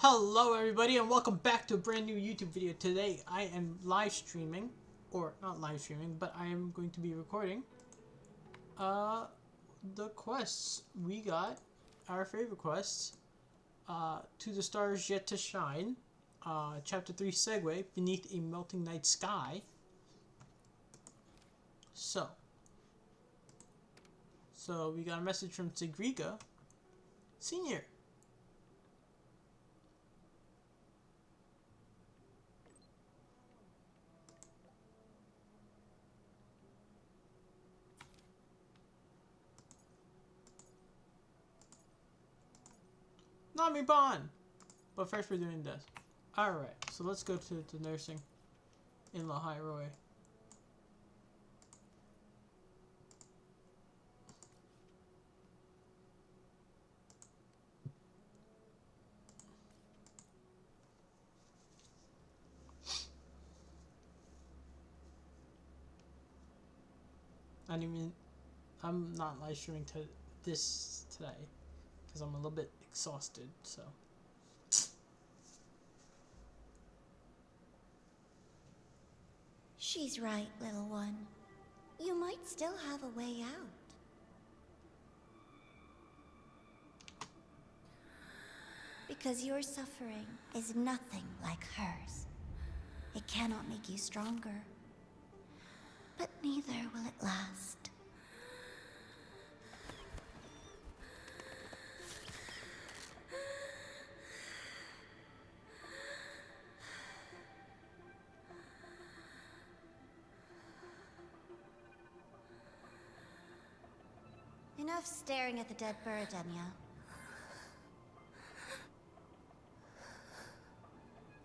Hello everybody and welcome back to a brand new YouTube video. Today I am live streaming, or not live streaming, but I am going to be recording the quests. We got our favorite quests, To the Stars Yet to Shine, Chapter 3 Segue, Beneath a Melting Night Sky. So we got a message from Zigriga Senior. Nami Bon! But first we're doing this. Alright, so let's go to nursing in Lahairoi. I'm not live streaming this today because I'm a little bit exhausted, so. She's right, little one. You might still have a way out. Because your suffering is nothing like hers. It cannot make you stronger. But neither will it last. Enough staring at the dead bird, Enya.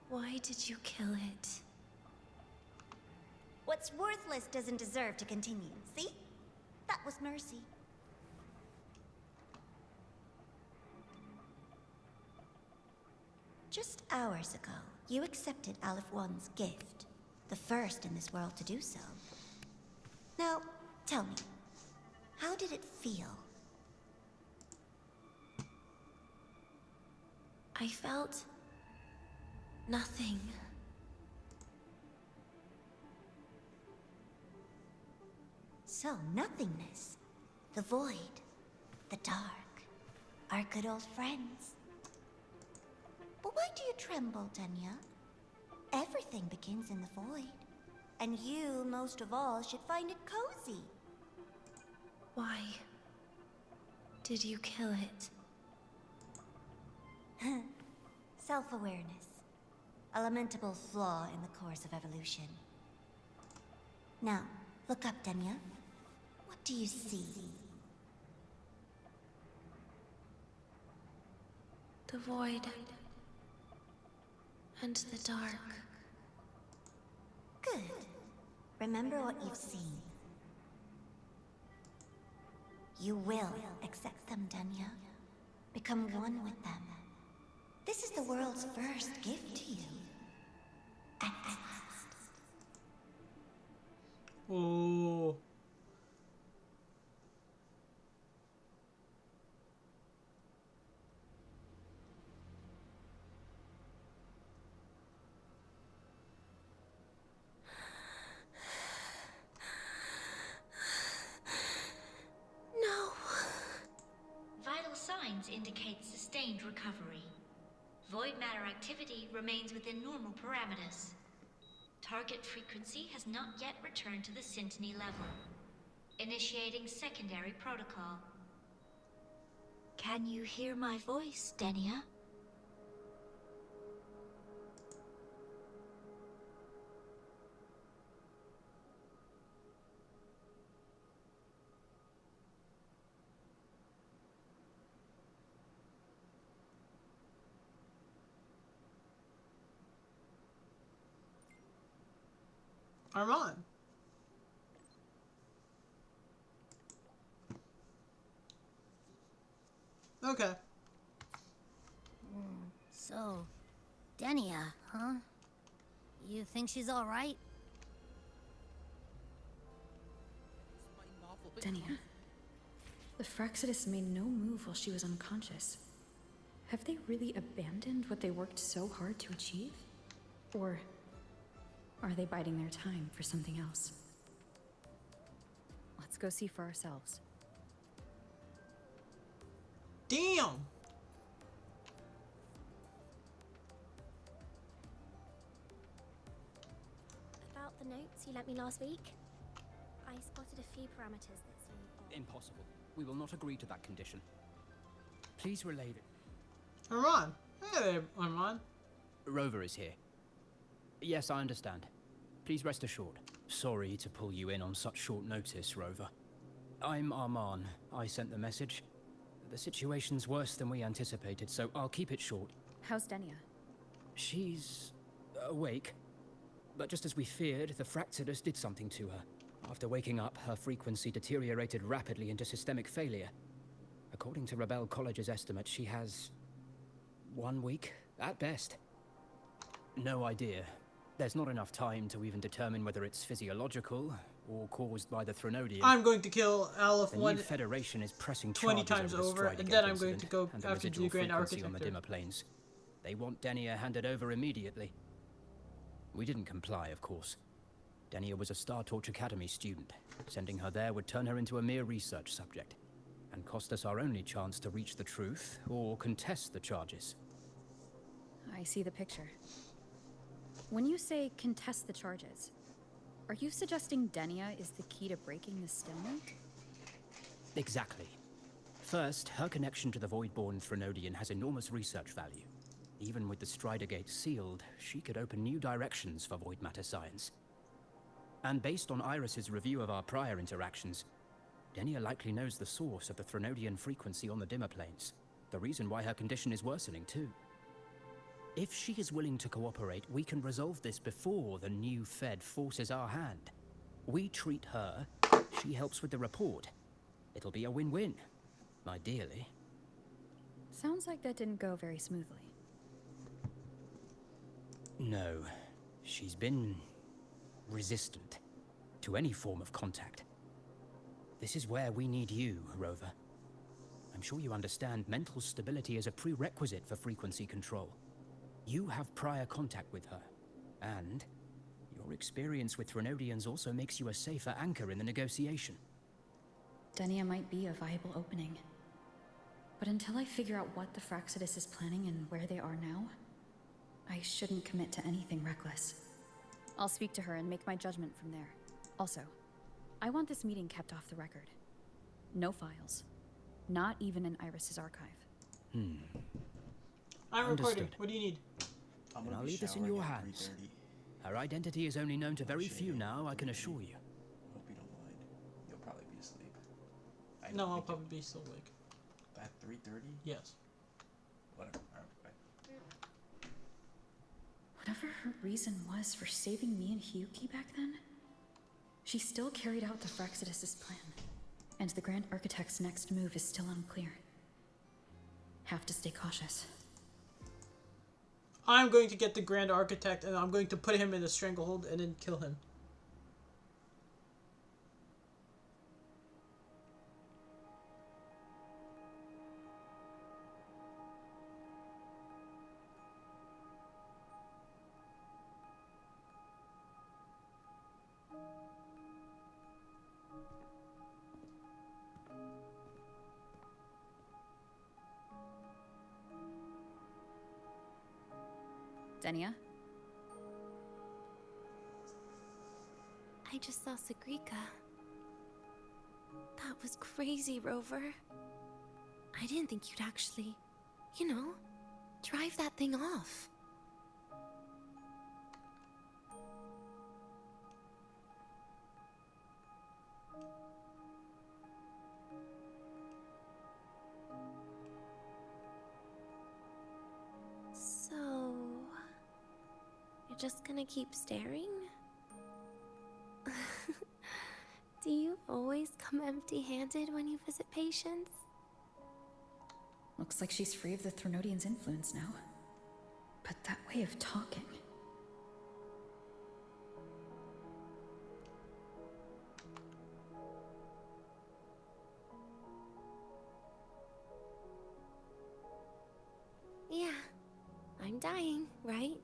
Why did you kill it? What's worthless doesn't deserve to continue, see? That was mercy. Just hours ago, you accepted Aleph One's gift. The first in this world to do so. Now, tell me, how did it feel? I felt nothing. So, nothingness, the void, the dark, our good old friends. But why do you tremble, Denya? Everything begins in the void. And you, most of all, should find it cozy. Why did you kill it? Self-awareness. A lamentable flaw in the course of evolution. Now, look up, Denya. What do you see? The void and the dark. Good. Remember what you've seen. You will accept them, Denya. Become one with them. This is the world's first gift to you. At last. Oh. No. Vital signs indicate sustained recovery. Void matter activity remains within normal parameters. Target frequency has not yet returned to the syntony level. Initiating secondary protocol. Can you hear my voice, Denia? Armand. Okay. So, Denia, huh? You think she's all right? Denia. The Frexodus made no move while she was unconscious. Have they really abandoned what they worked so hard to achieve? Or are they biding their time for something else? Let's go see for ourselves. Damn! About the notes you lent me last week, I spotted a few parameters that seem odd. Impossible. We will not agree to that condition. Please relay it. Arman! Hey there, Arman. Rover is here. Yes, I understand. Please rest assured. Sorry to pull you in on such short notice, Rover. I'm Arman. I sent the message. The situation's worse than we anticipated, so I'll keep it short. How's Denia? She's awake. But just as we feared, the Fractidus did something to her. After waking up, her frequency deteriorated rapidly into systemic failure. According to Rebel College's estimate, she has 1 week, at best. No idea. There's not enough time to even determine whether it's physiological or caused by the Threnodian. I'm going to kill Aleph The one new Federation is pressing 20 charges times over the over, and Stridegate then I'm going incident to go and the after the residual Grand frequency on the Architect. dimmer planes. They want Denia handed over immediately. We didn't comply, of course. Denia was a Star Torch Academy student. Sending her there would turn her into a mere research subject, and cost us our only chance to reach the truth or contest the charges. I see the picture. When you say contest the charges, are you suggesting Denia is the key to breaking the stalemate? Exactly. First, her connection to the Voidborn Threnodian has enormous research value. Even with the Stridegate sealed, she could open new directions for void matter science. And based on Iris's review of our prior interactions, Denia likely knows the source of the Threnodian frequency on the dimmer planes. The reason why her condition is worsening, too. If she is willing to cooperate, we can resolve this before the new Fed forces our hand. We treat her, she helps with the report. It'll be a win-win, ideally. Sounds like that didn't go very smoothly. No, she's been resistant to any form of contact. This is where we need you, Rover. I'm sure you understand mental stability is a prerequisite for frequency control. You have prior contact with her, and your experience with Threnodians also makes you a safer anchor in the negotiation. Denia might be a viable opening. But until I figure out what the Fractidus is planning and where they are now, I shouldn't commit to anything reckless. I'll speak to her and make my judgment from there. Also, I want this meeting kept off the record. No files. Not even in Iris's archive. I'm recording. Understood. What do you need? And I'll leave this in your hands. Her identity is only known to very few now, I can assure you. Hope you don't mind. You'll probably be asleep. No, I'll probably be still awake. At 3:30? Yes. Whatever. Alright, bye. Whatever her reason was for saving me and Hyuki back then, she still carried out the Fractidus' plan. And the Grand Architect's next move is still unclear. Have to stay cautious. I'm going to get the Grand Architect, and I'm going to put him in a stranglehold and then kill him. Denia? I just saw Sagrika. That was crazy, Rover. I didn't think you'd actually, drive that thing off. So, you're just gonna keep staring? Do you always come empty-handed when you visit patients? Looks like she's free of the Threnodian's influence now. But that way of talking... dying, right?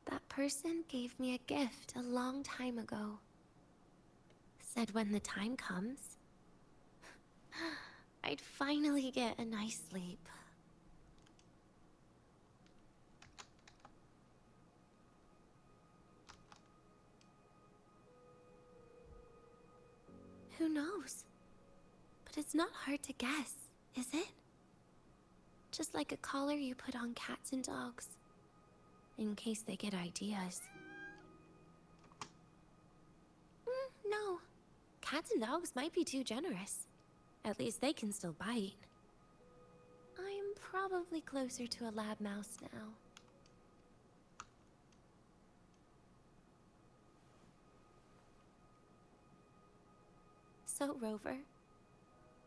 That person gave me a gift a long time ago. Said when the time comes, I'd finally get a nice sleep. Who knows? But it's not hard to guess, is it? Just like a collar you put on cats and dogs, in case they get ideas. No. Cats and dogs might be too generous. At least they can still bite. I'm probably closer to a lab mouse now. So, Rover,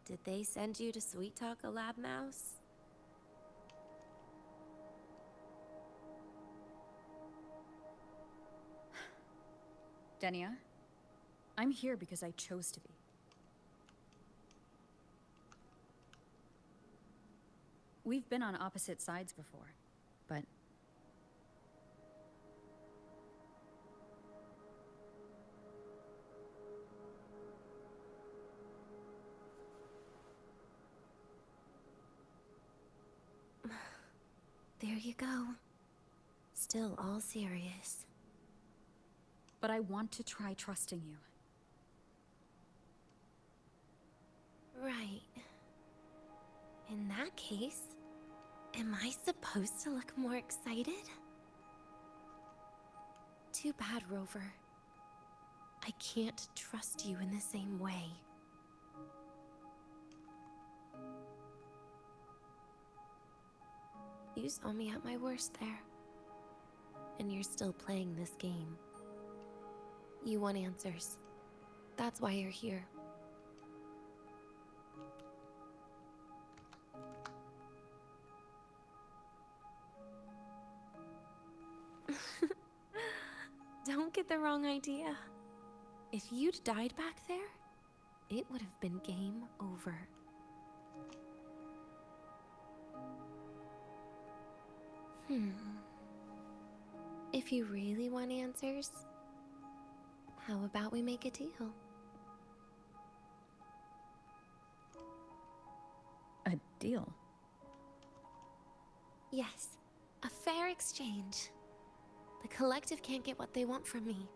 did they send you to sweet talk a lab mouse? Denia, I'm here because I chose to be. We've been on opposite sides before, but... There you go. Still all serious. But I want to try trusting you. Right. In that case, am I supposed to look more excited? Too bad, Rover. I can't trust you in the same way. You saw me at my worst there. And you're still playing this game. You want answers. That's why you're here. Don't get the wrong idea. If you'd died back there, it would have been game over. If you really want answers, how about we make a deal? A deal? Yes, a fair exchange. The collective can't get what they want from me.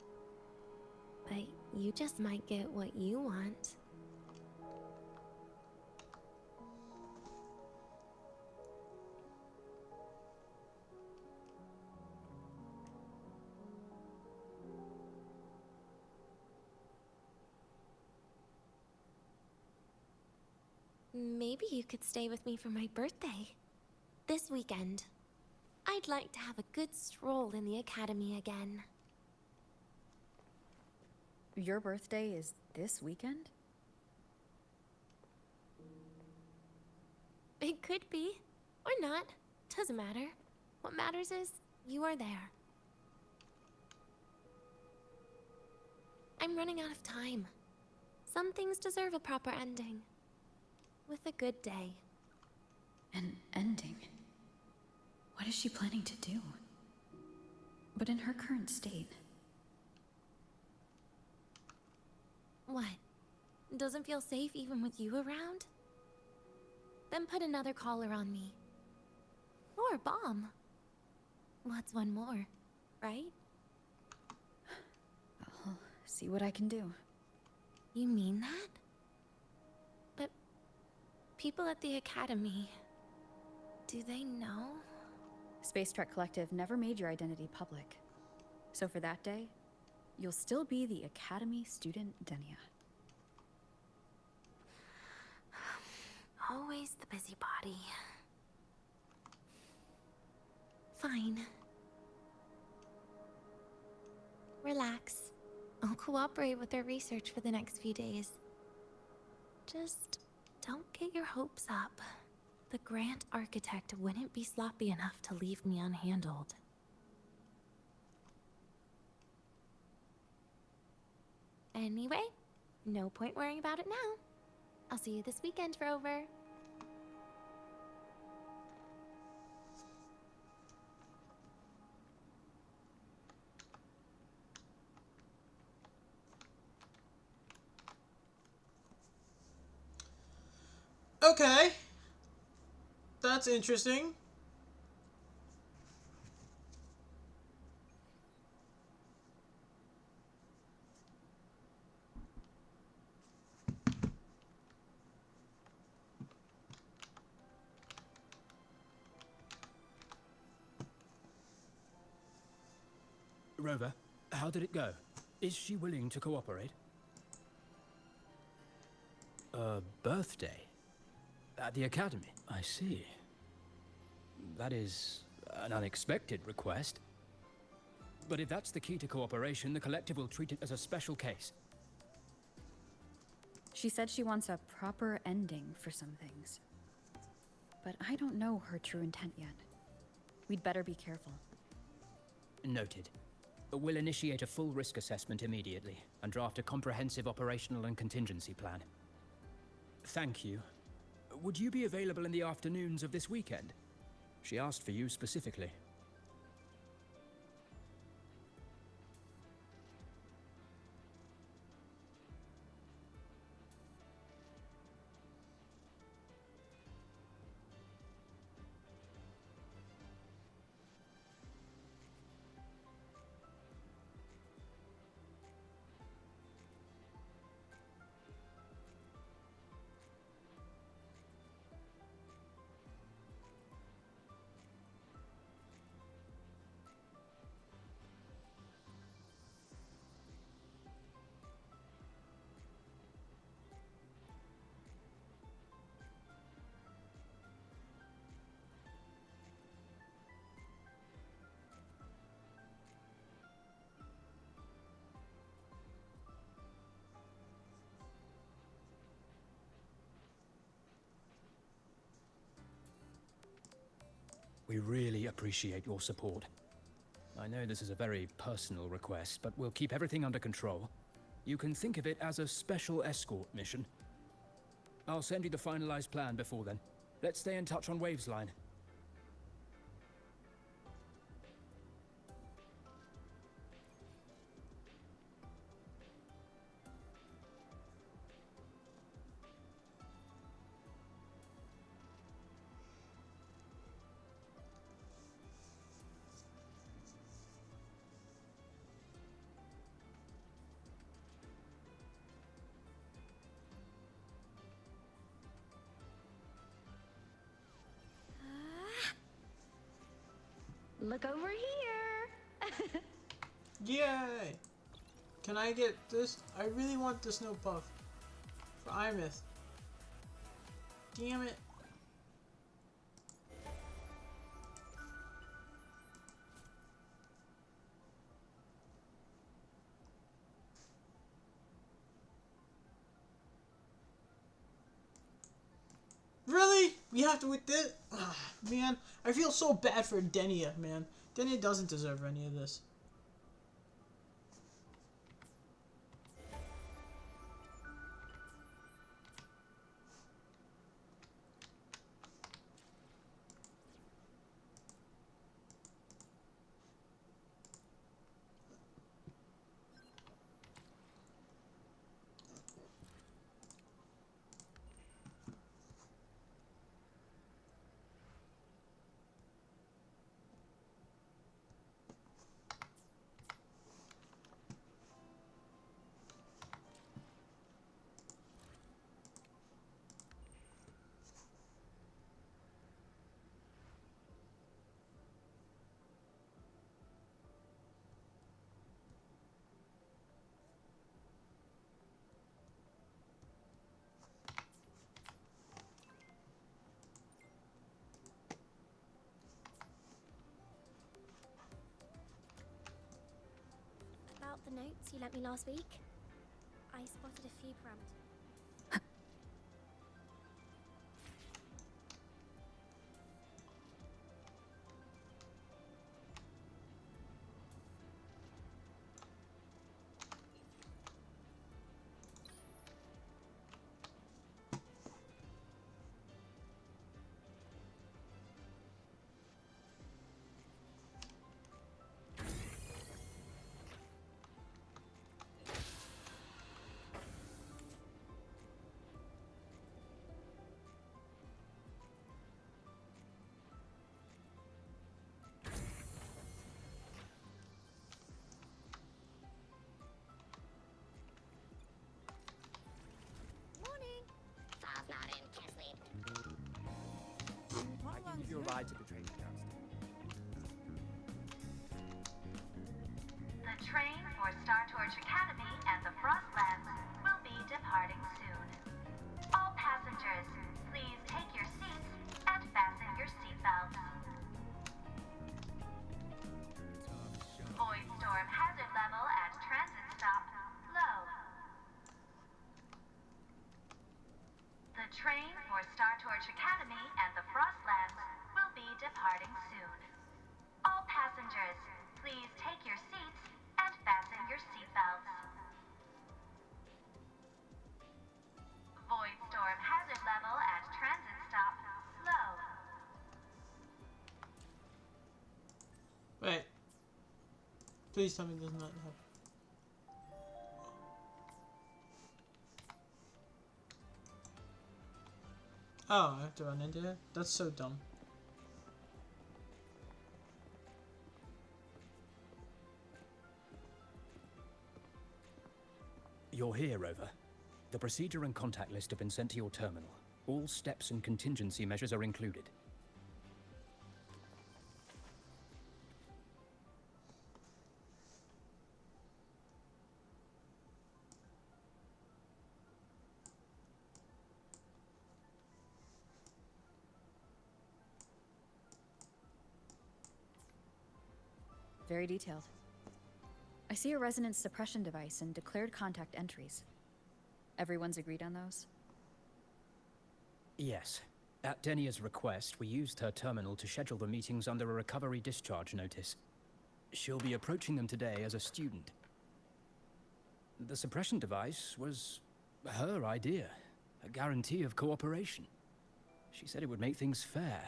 But you just might get what you want. Maybe you could stay with me for my birthday. This weekend. I'd like to have a good stroll in the academy again. Your birthday is this weekend? It could be, or not. Doesn't matter. What matters is, you are there. I'm running out of time. Some things deserve a proper ending. With a good day. An ending? What is she planning to do? But in her current state... What? Doesn't feel safe even with you around? Then put another collar on me. Or a bomb. What's one more, right? I'll see what I can do. You mean that? But people at the academy, do they know? Space Trek Collective never made your identity public. So for that day, you'll still be the Academy student Denia. Always the busybody. Fine. Relax. I'll cooperate with their research for the next few days. Just don't get your hopes up. The Grand Architect wouldn't be sloppy enough to leave me unhandled. Anyway, no point worrying about it now. I'll see you this weekend, Rover. Okay. That's interesting. Rover, how did it go? Is she willing to cooperate? A birthday? At the academy? I see. That is an unexpected request. But if that's the key to cooperation, the collective will treat it as a special case. She said she wants a proper ending for some things. But I don't know her true intent yet. We'd better be careful. Noted. We'll initiate a full risk assessment immediately and draft a comprehensive operational and contingency plan. Thank you. Would you be available in the afternoons of this weekend? She asked for you specifically. We really appreciate your support. I know this is a very personal request, but we'll keep everything under control. You can think of it as a special escort mission. I'll send you the finalized plan before then. Let's stay in touch on Waves Line. Look over here. Yay! Can I get this? I really want the snow puff for Imith. Damn it. Really? We have to with this? Man, I feel so bad for Denia, man. Denia doesn't deserve any of this. About the notes you lent me last week, I spotted a few parameters. provide to the training council. The train for Star Torch Academy and the Frostlands will be departing soon. All passengers, please take your seats and fasten your seatbelts. Void storm hazard level at transit stop low. The train for Star Torch Academy and the Frostlands will be departing soon. All passengers, please take your seats and fasten your seatbelts. Void storm hazard level at transit stop low. Wait. Please tell me this does not happen. Oh, I have to run into it? That's so dumb. You're here, Rover. The procedure and contact list have been sent to your terminal. All steps and contingency measures are included. Very detailed. I see a resonance suppression device and declared contact entries. Everyone's agreed on those? Yes. At Denia's request, we used her terminal to schedule the meetings under a recovery discharge notice. She'll be approaching them today as a student. The suppression device was her idea, a guarantee of cooperation. She said it would make things fair,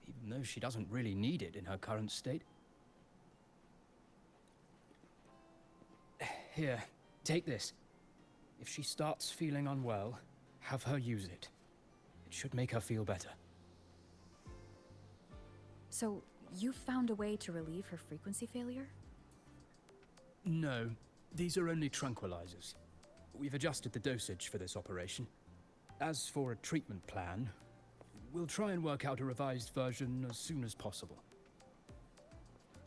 even though she doesn't really need it in her current state. Here, take this. If she starts feeling unwell, have her use it. It should make her feel better. So, you found a way to relieve her frequency failure? No, these are only tranquilizers. We've adjusted the dosage for this operation. As for a treatment plan, we'll try and work out a revised version as soon as possible.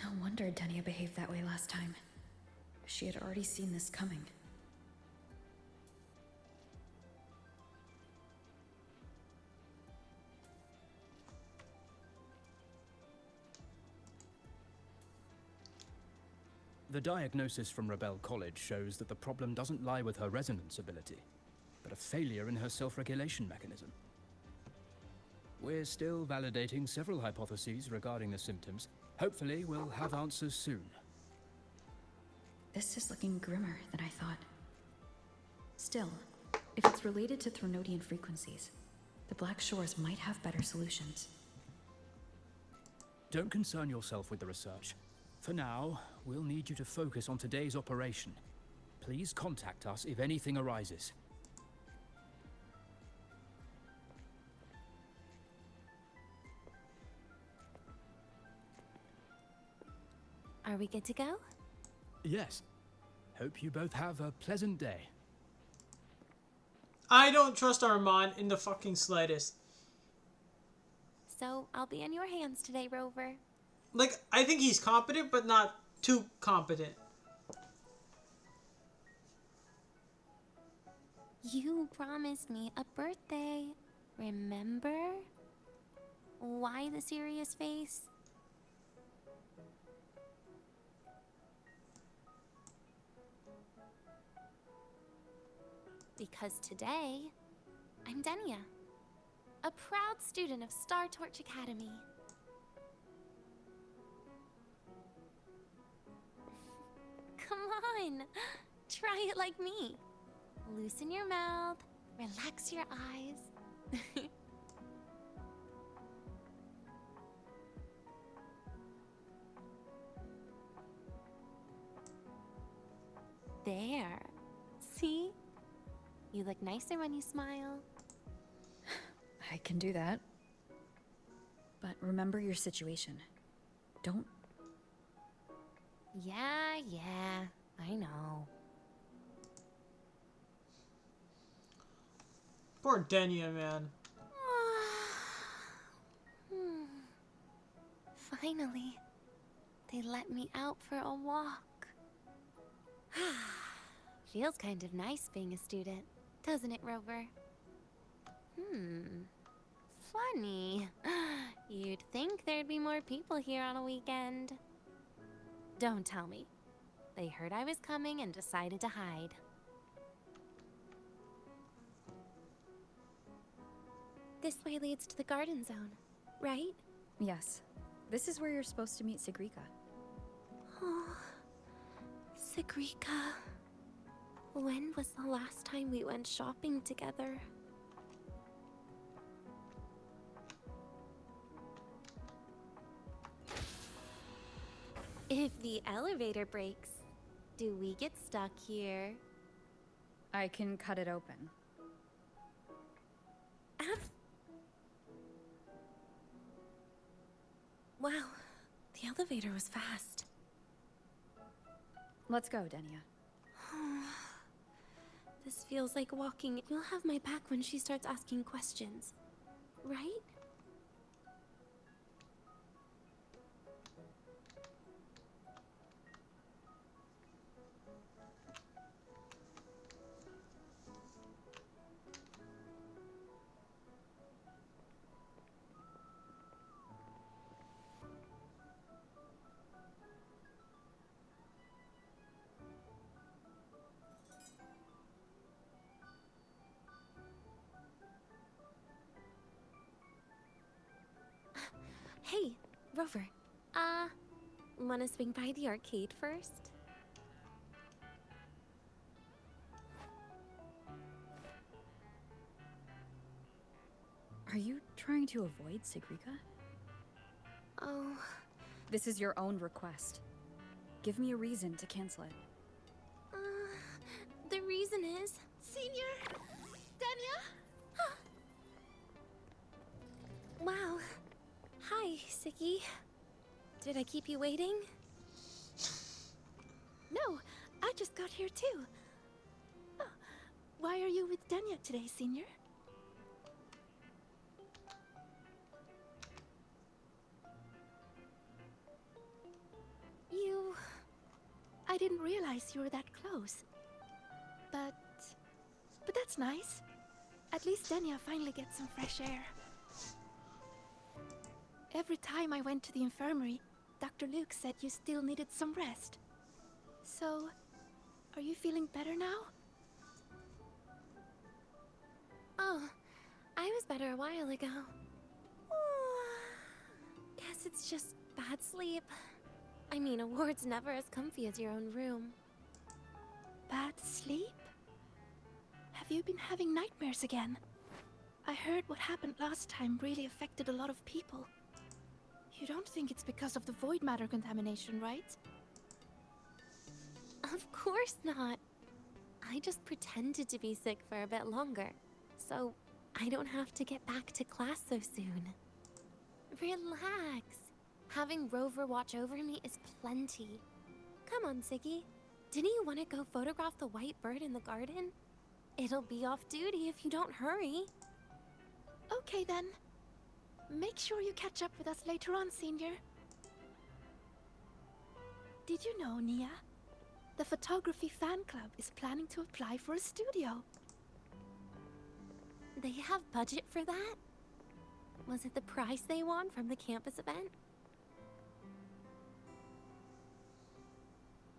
No wonder Denia behaved that way last time. She had already seen this coming. The diagnosis from Rebel College shows that the problem doesn't lie with her resonance ability, but a failure in her self-regulation mechanism. We're still validating several hypotheses regarding the symptoms. Hopefully, we'll have answers soon. This is looking grimmer than I thought. Still, if it's related to Thronodian frequencies, the Black Shores might have better solutions. Don't concern yourself with the research. For now, we'll need you to focus on today's operation. Please contact us if anything arises. Are we good to go? Yes. Hope you both have a pleasant day. I don't trust Armand in the fucking slightest. So, I'll be in your hands today, Rover. Like, I think he's competent, but not too competent. You promised me a birthday. Remember? Why the serious face? Because today, I'm Denia, a proud student of Star Torch Academy. Come on, try it like me. Loosen your mouth, relax your eyes. There. See? You look nicer when you smile. I can do that. But remember your situation. Don't... Yeah, I know. Poor Denia, man. Finally, they let me out for a walk. Feels kind of nice being a student, doesn't it, Rover? Funny. You'd think there'd be more people here on a weekend. Don't tell me. They heard I was coming and decided to hide. This way leads to the garden zone, right? Yes. This is where you're supposed to meet Sigrika. Oh, Sigrika. When was the last time we went shopping together? If the elevator breaks, do we get stuck here? I can cut it open. Wow, the elevator was fast. Let's go, Denia. This feels like walking. You'll have my back when she starts asking questions, right? Hey, Rover. Wanna swing by the arcade first? Are you trying to avoid Sigrika? Oh, This is your own request. Give me a reason to cancel it. the reason is... Senior! Dania! Wow. Hi, Siggy. Did I keep you waiting? No, I just got here too. Oh, why are you with Dania today, Senior? I didn't realize you were that close. But that's nice. At least Dania finally gets some fresh air. Every time I went to the infirmary, Dr. Luke said you still needed some rest. So, are you feeling better now? Oh, I was better a while ago. Guess it's just bad sleep. I mean, a ward's never as comfy as your own room. Bad sleep? Have you been having nightmares again? I heard what happened last time really affected a lot of people. You don't think it's because of the void matter contamination, right? Of course not. I just pretended to be sick for a bit longer, so I don't have to get back to class so soon. Relax. Having Rover watch over me is plenty. Come on, Siggy. Didn't you want to go photograph the white bird in the garden? It'll be off duty if you don't hurry. Okay then. Make sure you catch up with us later on, Senior. Did you know, Nia? The photography fan club is planning to apply for a studio. They have budget for that? Was it the prize they won from the campus event?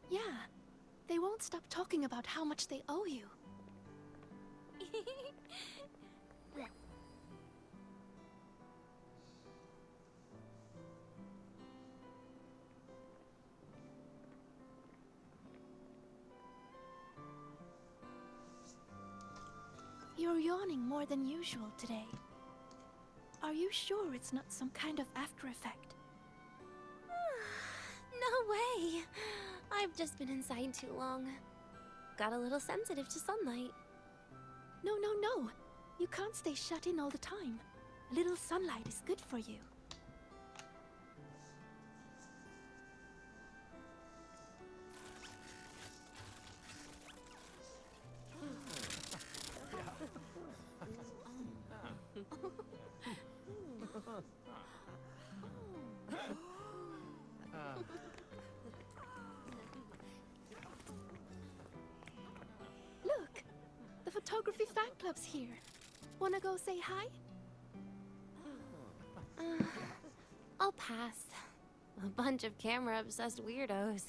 Yeah. They won't stop talking about how much they owe you. You're yawning more than usual today. Are you sure it's not some kind of after effect? No way! I've just been inside too long. Got a little sensitive to sunlight. No, no, no. You can't stay shut in all the time. A little sunlight is good for you. photography fan club's here. Wanna go say hi? I'll pass. A bunch of camera-obsessed weirdos.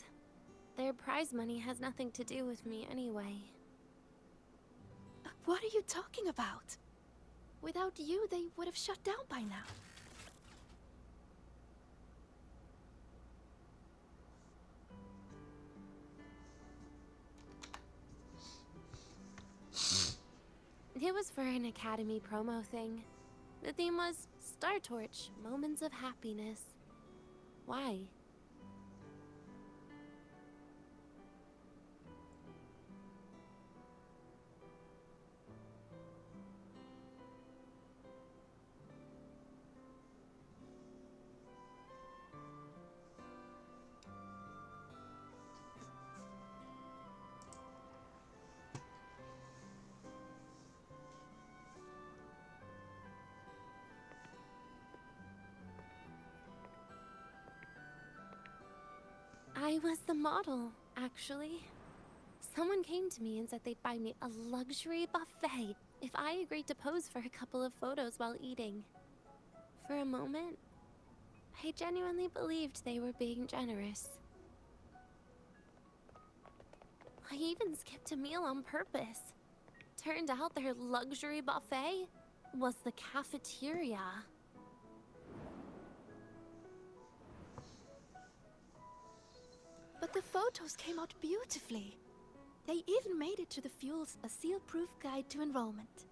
Their prize money has nothing to do with me anyway. What are you talking about? Without you, they would have shut down by now. It was for an Academy promo thing. The theme was Star Torch, Moments of Happiness. Why? I was the model, actually. Someone came to me and said they'd buy me a luxury buffet if I agreed to pose for a couple of photos while eating. For a moment, I genuinely believed they were being generous. I even skipped a meal on purpose. Turned out their luxury buffet was the cafeteria. But the photos came out beautifully. They even made it to the Fuel's A Seal-Proof Guide to Enrollment.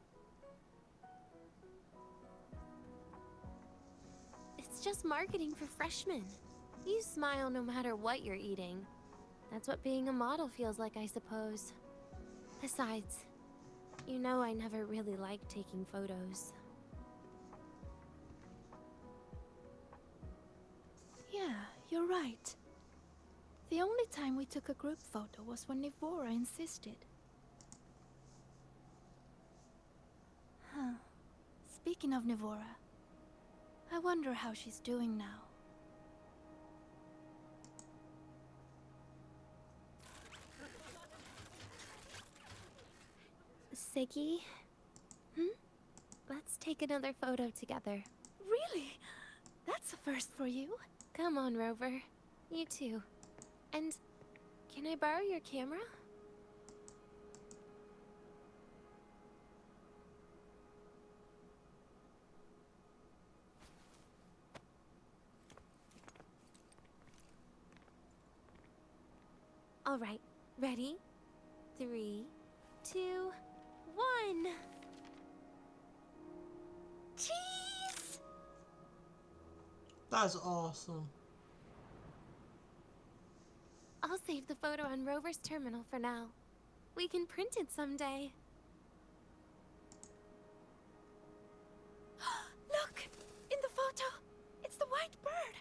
It's just marketing for freshmen. You smile no matter what you're eating. That's what being a model feels like, I suppose. Besides, you know I never really liked taking photos. Yeah, you're right. The only time we took a group photo was when Nivora insisted. Huh. Speaking of Nivora, I wonder how she's doing now. Siggy? Let's take another photo together. Really? That's a first for you. Come on, Rover. You too. And can I borrow your camera? All right, ready? 3, 2, 1. Cheese! That's awesome. I'll save the photo on Rover's terminal for now. We can print it someday. Look! In the photo! It's the white bird!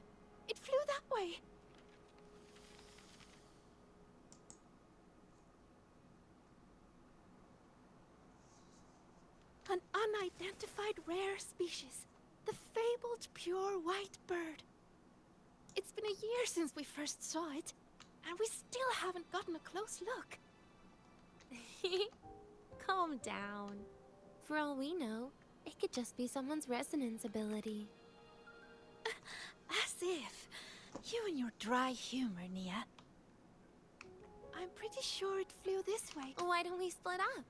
It flew that way! An unidentified rare species. The fabled pure white bird. It's been a year since we first saw it, and we still haven't gotten a close look. Calm down. For all we know, it could just be someone's resonance ability. As if. You and your dry humor, Nia. I'm pretty sure it flew this way. Why don't we split up?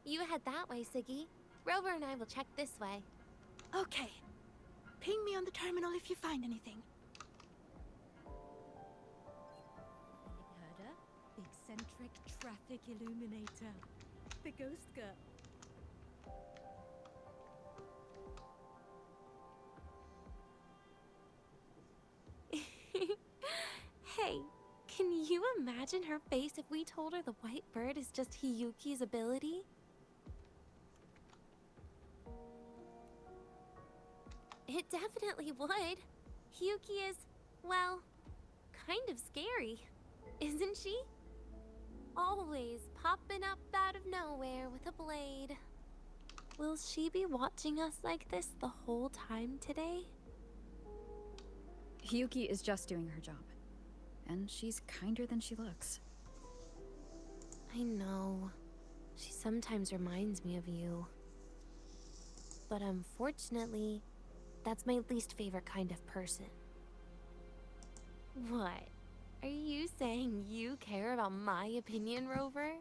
You head that way, Siggy. Rover and I will check this way. Okay. Ping me on the terminal if you find anything. Herder, eccentric traffic illuminator. The ghost girl. Hey, can you imagine her face if we told her the white bird is just Hiyuki's ability? It definitely would. Hiyuki is, well, kind of scary, isn't she? Always popping up out of nowhere with a blade. Will she be watching us like this the whole time today? Hyuki is just doing her job. And she's kinder than she looks. I know. She sometimes reminds me of you. But unfortunately, that's my least favorite kind of person. What? Are you saying you care about my opinion, Rover?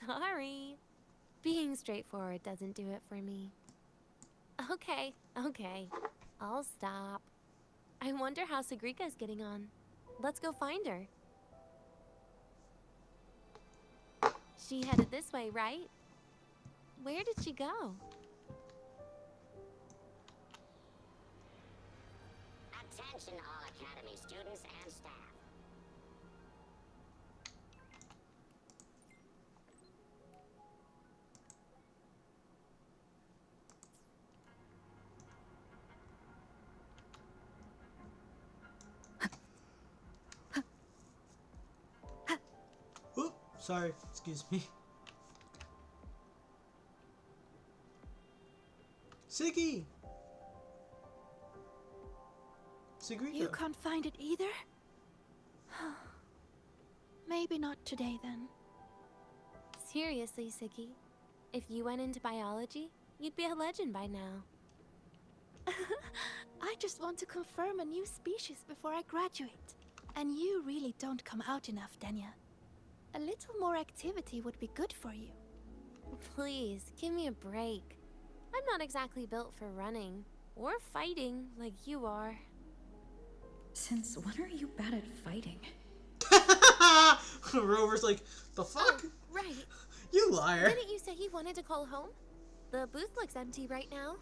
Sorry. Being straightforward doesn't do it for me. Okay, okay. I'll stop. I wonder how Sagrika's getting on. Let's go find her. She headed this way, right? Where did she go? Attention all Academy students and staff. Oop, sorry, excuse me. Siggy! Sigrika. You can't find it either? Maybe not today then. Seriously, Siggy. If you went into biology, you'd be a legend by now. I just want to confirm a new species before I graduate. And you really don't come out enough, Denya. A little more activity would be good for you. Please, give me a break. I'm not exactly built for running or fighting like you are. Since when are you bad at fighting? Rover's like, the fuck? Oh, right. You liar. Didn't you say he wanted to call home? The booth looks empty right now.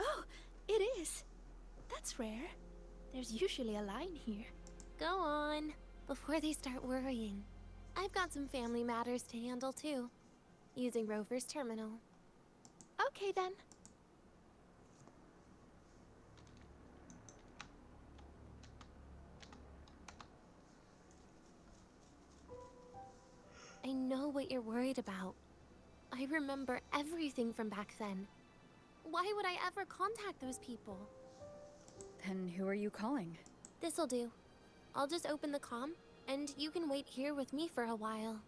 Oh, it is. That's rare. There's usually a line here. Go on, before they start worrying. I've got some family matters to handle too, using Rover's terminal. Okay then. I know what you're worried about. I remember everything from back then. Why would I ever contact those people? Then who are you calling? This'll do. I'll just open the comm, and you can wait here with me for a while.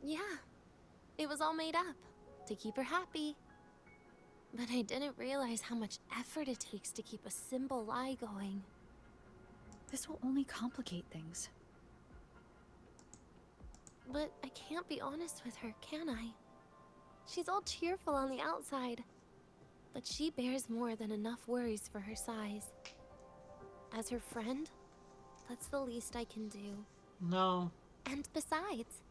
Yeah, it was all made up, to keep her happy. But I didn't realize how much effort it takes to keep a simple lie going. This will only complicate things. But I can't be honest with her, can I? She's all cheerful on the outside, but she bears more than enough worries for her size. As her friend, that's the least I can do. No. And besides,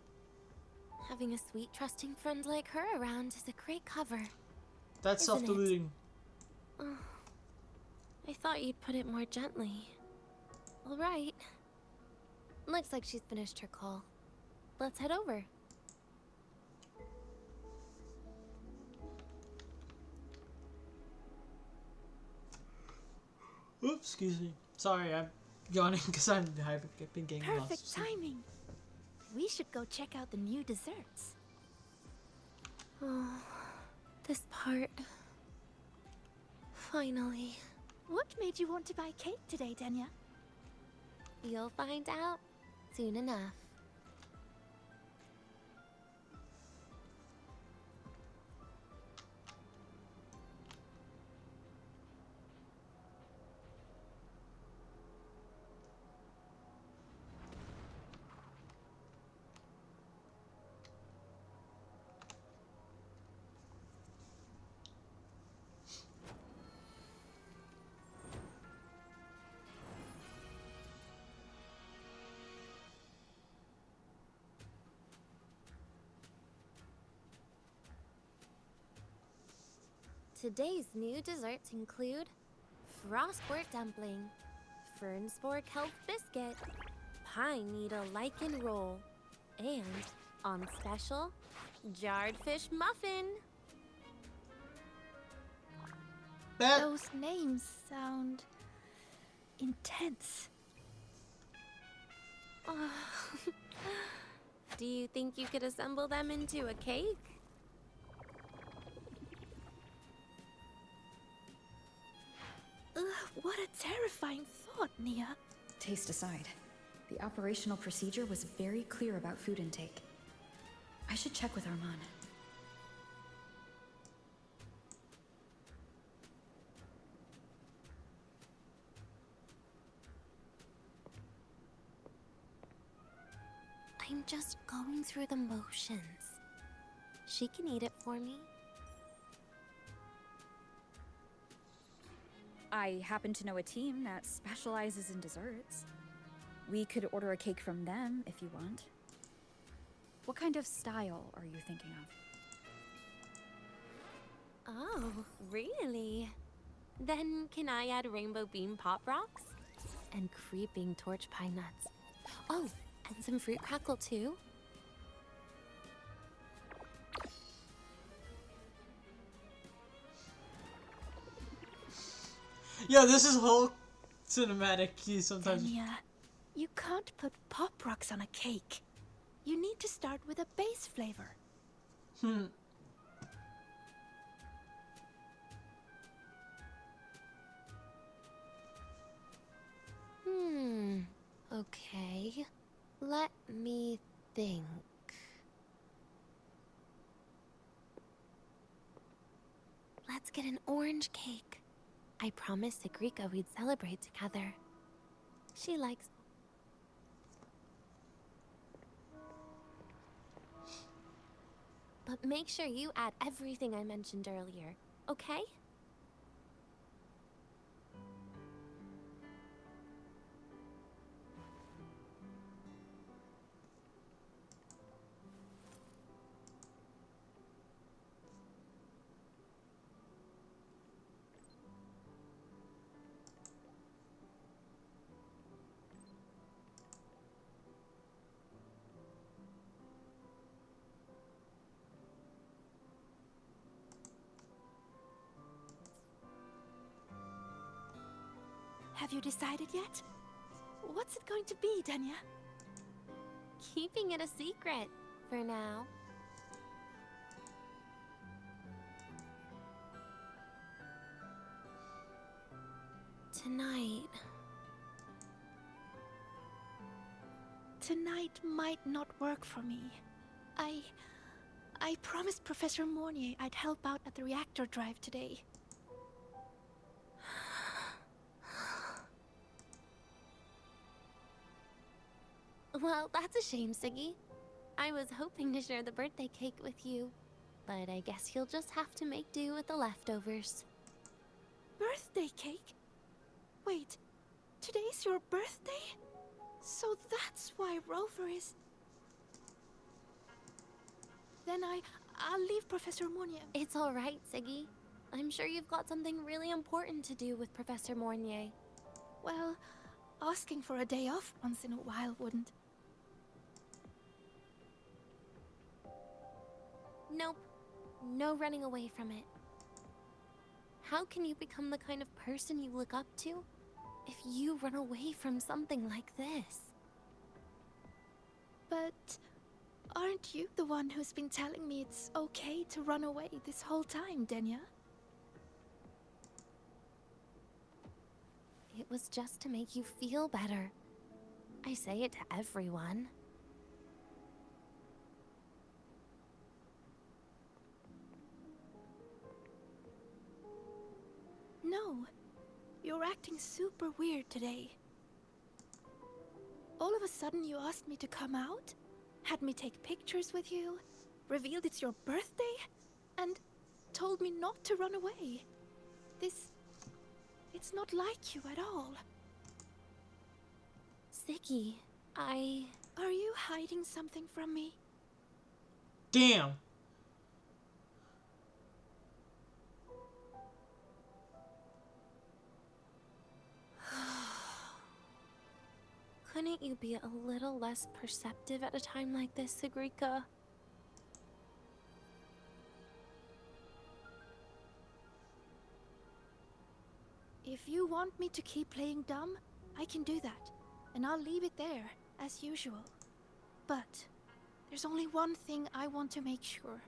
having a sweet, trusting friend like her around is a great cover. That's isn't it? self-deluding. Oh, I thought you'd put it more gently. All right. Looks like she's finished her call. Let's head over. Oops, excuse me. Sorry, I'm yawning because I've been getting lost. Perfect timing. We should go check out the new desserts. Oh, this part. Finally. What made you want to buy cake today, Denya? You'll find out soon enough. Today's new desserts include frostwort dumpling, fern spore kelp biscuit, pine needle lichen roll, and, on special, jarred fish muffin. Those names sound intense. Do you think you could assemble them into a cake? Ugh, what a terrifying thought, Nia. Taste aside, The operational procedure was very clear about food intake. I should check with Armand. I'm just going through the motions. She can eat it for me. I happen to know a team that specializes in desserts. We could order a cake from them if you want. What kind of style are you thinking of? Oh, really? Then can I add rainbow bean pop rocks? And creeping torch pine nuts. Oh, and some fruit crackle too? Yeah, this is whole cinematic key sometimes. Dania, you can't put pop rocks on a cake. You need to start with a base flavor. Okay. Let me think. Let's get an orange cake. I promised Sagrika we'd celebrate together. She likes... But make sure you add everything I mentioned earlier, okay? Have you decided yet? What's it going to be, Dania? Keeping it a secret for now. Tonight. Tonight might not work for me. I promised Professor Mornier I'd help out at the reactor drive today. Well, that's a shame, Siggy. I was hoping to share the birthday cake with you, but I guess you'll just have to make do with the leftovers. Birthday cake? Wait, today's your birthday? So that's why Rover is... Then I'll leave Professor Mornier. It's all right, Siggy. I'm sure you've got something really important to do with Professor Mornier. Well, asking for a day off once in a while wouldn't. Nope. No running away from it. How can you become the kind of person you look up to if you run away from something like this? But aren't you the one who's been telling me it's okay to run away this whole time, Denia? It was just to make you feel better. I say it to everyone. No, you're acting super weird today. All of a sudden you asked me to come out, had me take pictures with you, revealed it's your birthday, and told me not to run away. It's not like you at all. Siggy, Are you hiding something from me? Damn. Couldn't you be a little less perceptive at a time like this, Sagrika? If you want me to keep playing dumb, I can do that. And I'll leave it there, as usual. But there's only one thing I want to make sure.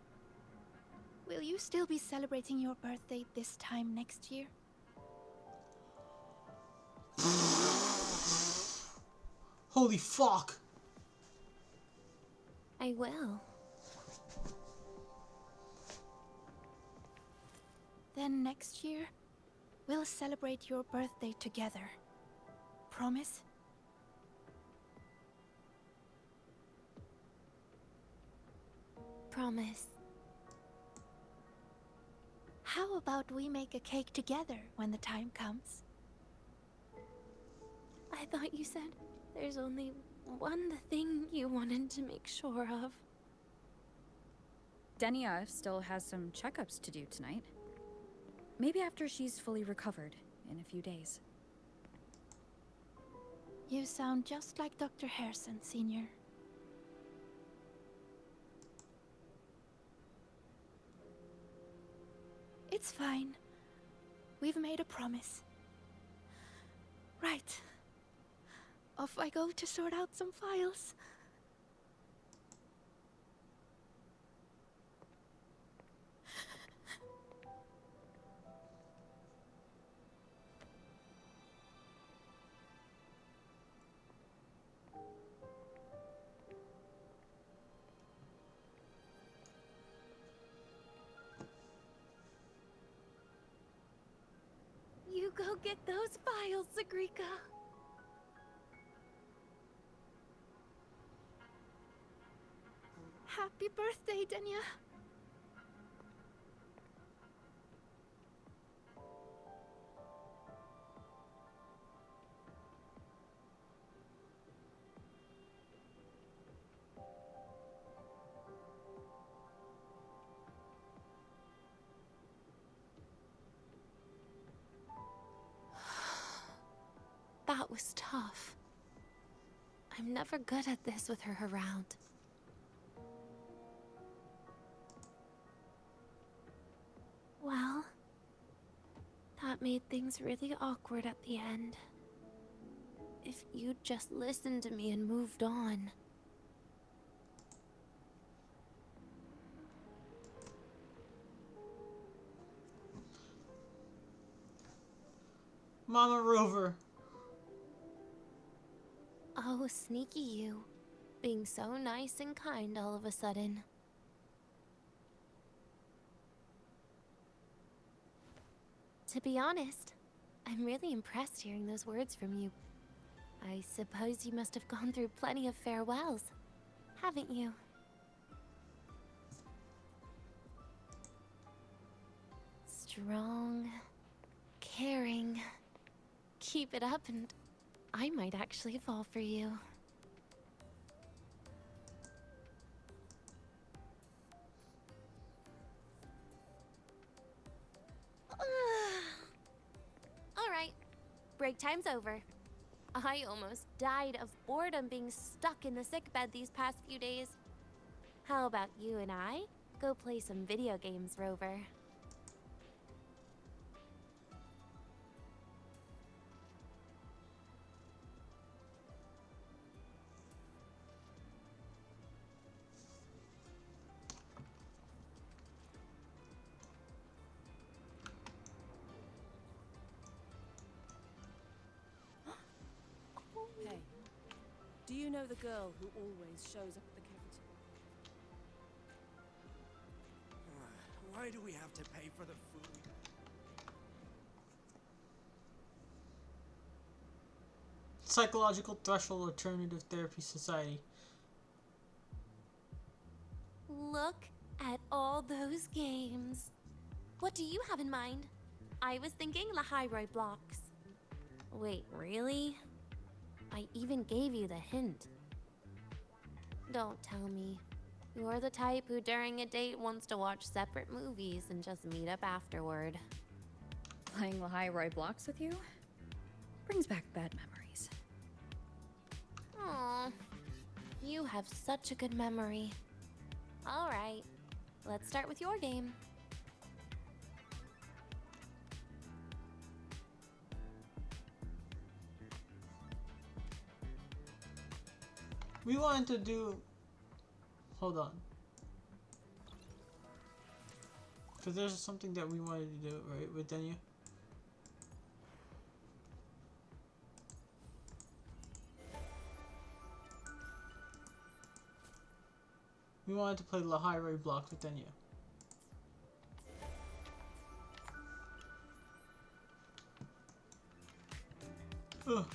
Will you still be celebrating your birthday this time next Holy fuck! I will. Then next year, we'll celebrate your birthday together. Promise? Promise. How about we make a cake together when the time comes? I thought you said there's only one thing you wanted to make sure of. Denia still has some checkups to do tonight. Maybe after she's fully recovered in a few days. You sound just like Dr. Harrison, Senior. It's fine. We've made a promise. Right. Off I go to sort out some files. You go get those files, Sagrika. Happy birthday, Denia. That was tough. I'm never good at this with her around. Well, that made things really awkward at the end. If you'd just listened to me and moved on. Mama Rover. Oh, sneaky you. Being so nice and kind all of a sudden. To be honest, I'm really impressed hearing those words from you. I suppose you must have gone through plenty of farewells, haven't you? Strong, caring. Keep it up and I might actually fall for you. Alright, break time's over. I almost died of boredom being stuck in the sickbed these past few days. How about you and I go play some video games, Rover? Hey, do you know the girl who always shows up at the cafeteria? Why do we have to pay for the food? Psychological Threshold Alternative Therapy Society. Look at all those games. What do you have in mind? I was thinking Lahairoi blocks. Wait, really? I even gave you the hint. Don't tell me. You're the type who during a date wants to watch separate movies and just meet up afterward. Playing Lahairoi blocks with you brings back bad memories. Aw, you have such a good memory. All right, let's start with your game. We wanted to do... Hold on. Because there's something that we wanted to do, right, with Denia? We wanted to play the highway block with Denya. Ugh,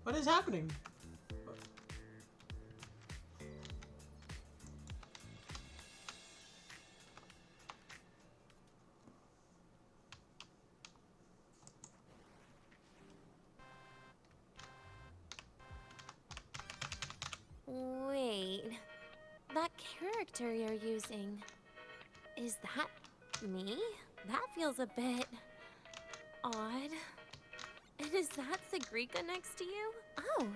what is happening? Wait, that character you're using, is that me? That feels a bit odd. And is that Sagrika next to you? Oh,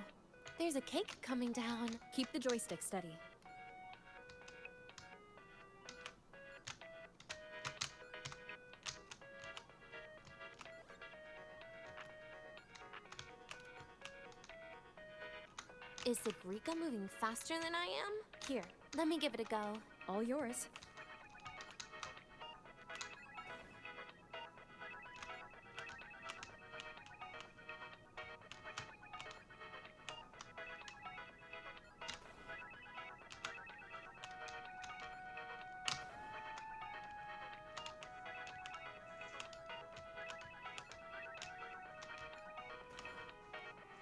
there's a cake coming down. Keep the joystick steady. Is Sagrika moving faster than I am? Here, let me give it a go. All yours.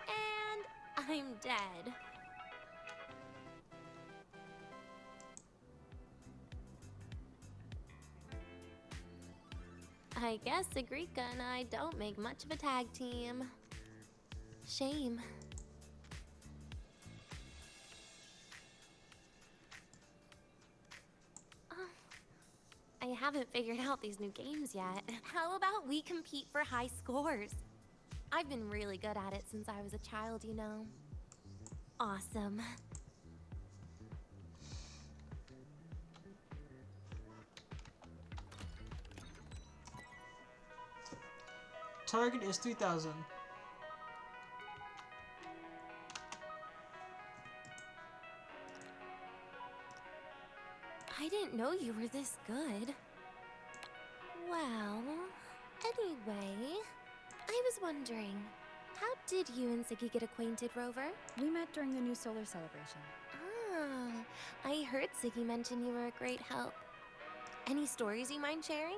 And I'm dead. I guess Sagrika and I don't make much of a tag team. Shame. I haven't figured out these new games yet. How about we compete for high scores? I've been really good at it since I was a child, you know. Awesome. Target is 3,000. I didn't know you were this good. Well, anyway, I was wondering, how did you and Siggy get acquainted, Rover? We met during the new solar celebration. Ah, I heard Siggy mention you were a great help. Any stories you mind sharing?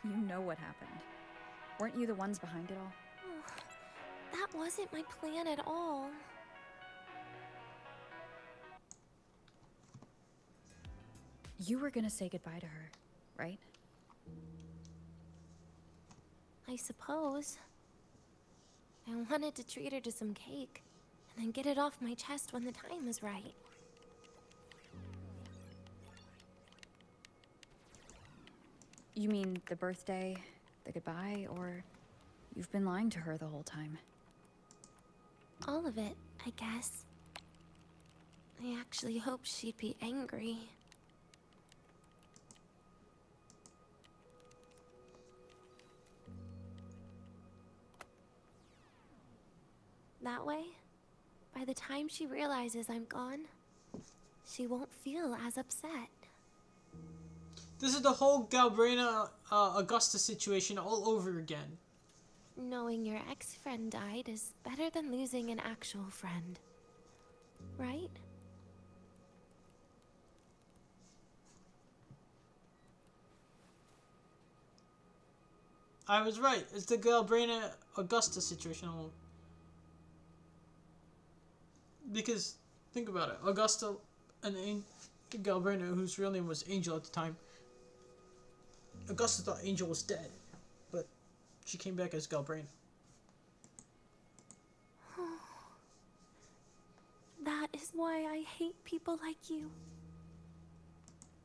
You know what happened. Weren't you the ones behind it all? Oh, that wasn't my plan at all. You were gonna say goodbye to her, right? I suppose. I wanted to treat her to some cake, and then get it off my chest when the time was right. You mean the birthday, the goodbye, or you've been lying to her the whole time? All of it, I guess. I actually hoped she'd be angry. That way, by the time she realizes I'm gone, she won't feel as upset. This is the whole Galbrina Augusta situation all over again. Knowing your ex-friend died is better than losing an actual friend. Right? I was right. It's the Galbrina Augusta situation. Because, think about it. Augusta and Galbrina, whose real name was Angel at the time. Augusta thought Angel was dead, but she came back as Galbrina. That is why I hate people like you.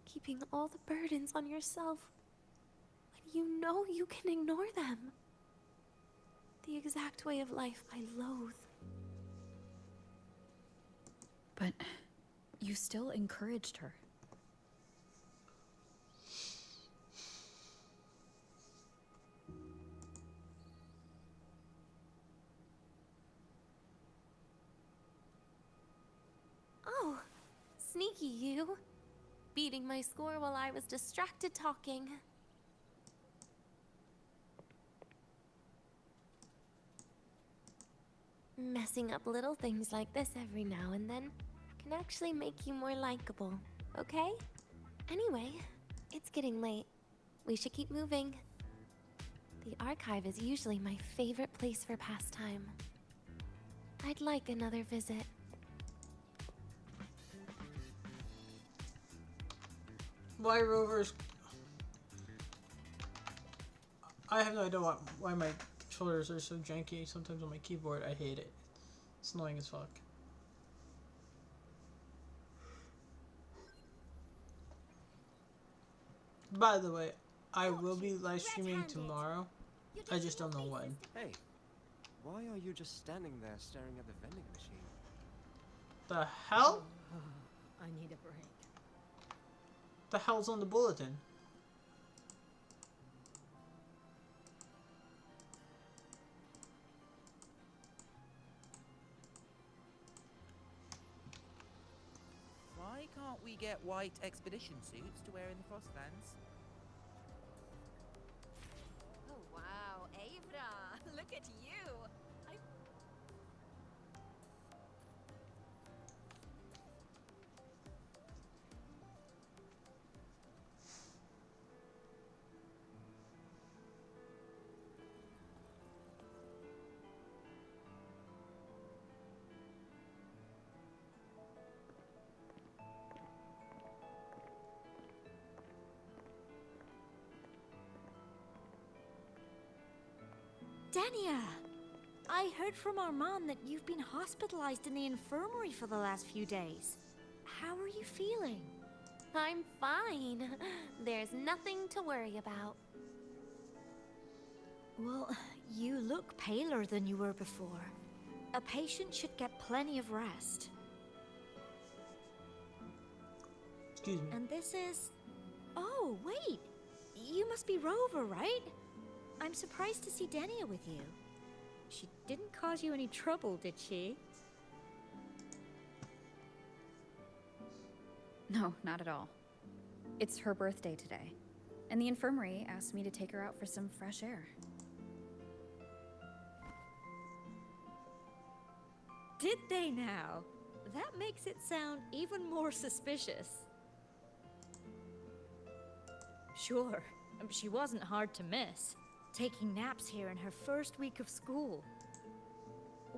Keeping all the burdens on yourself when you know you can ignore them. The exact way of life I loathe. But you still encouraged her. Oh, sneaky you. Beating my score while I was distracted talking. Messing up little things like this every now and then can actually make you more likable, okay? Anyway, it's getting late. We should keep moving. The archive is usually my favorite place for pastime. I'd like another visit. Why Rovers? I have no idea why my controllers are so janky sometimes on my keyboard. I hate it. It's annoying as fuck. By the way, I will be live streaming tomorrow. I just don't know when. Hey, why are you just standing there staring at the vending machine? The hell? I need a break. The hell's on the bulletin? Why can't we get white expedition suits to wear in the Frostlands? Oh wow, Avra! Look at you! Dania! I heard from Armand that you've been hospitalized in the infirmary for the last few days. How are you feeling? I'm fine. There's nothing to worry about. Well, you look paler than you were before. A patient should get plenty of rest. Excuse me. And this is... Oh, wait! You must be Rover, right? I'm surprised to see Dania with you. She didn't cause you any trouble, did she? No, not at all. It's her birthday today, and the infirmary asked me to take her out for some fresh air. Did they now? That makes it sound even more suspicious. Sure, she wasn't hard to miss, taking naps here in her first week of school.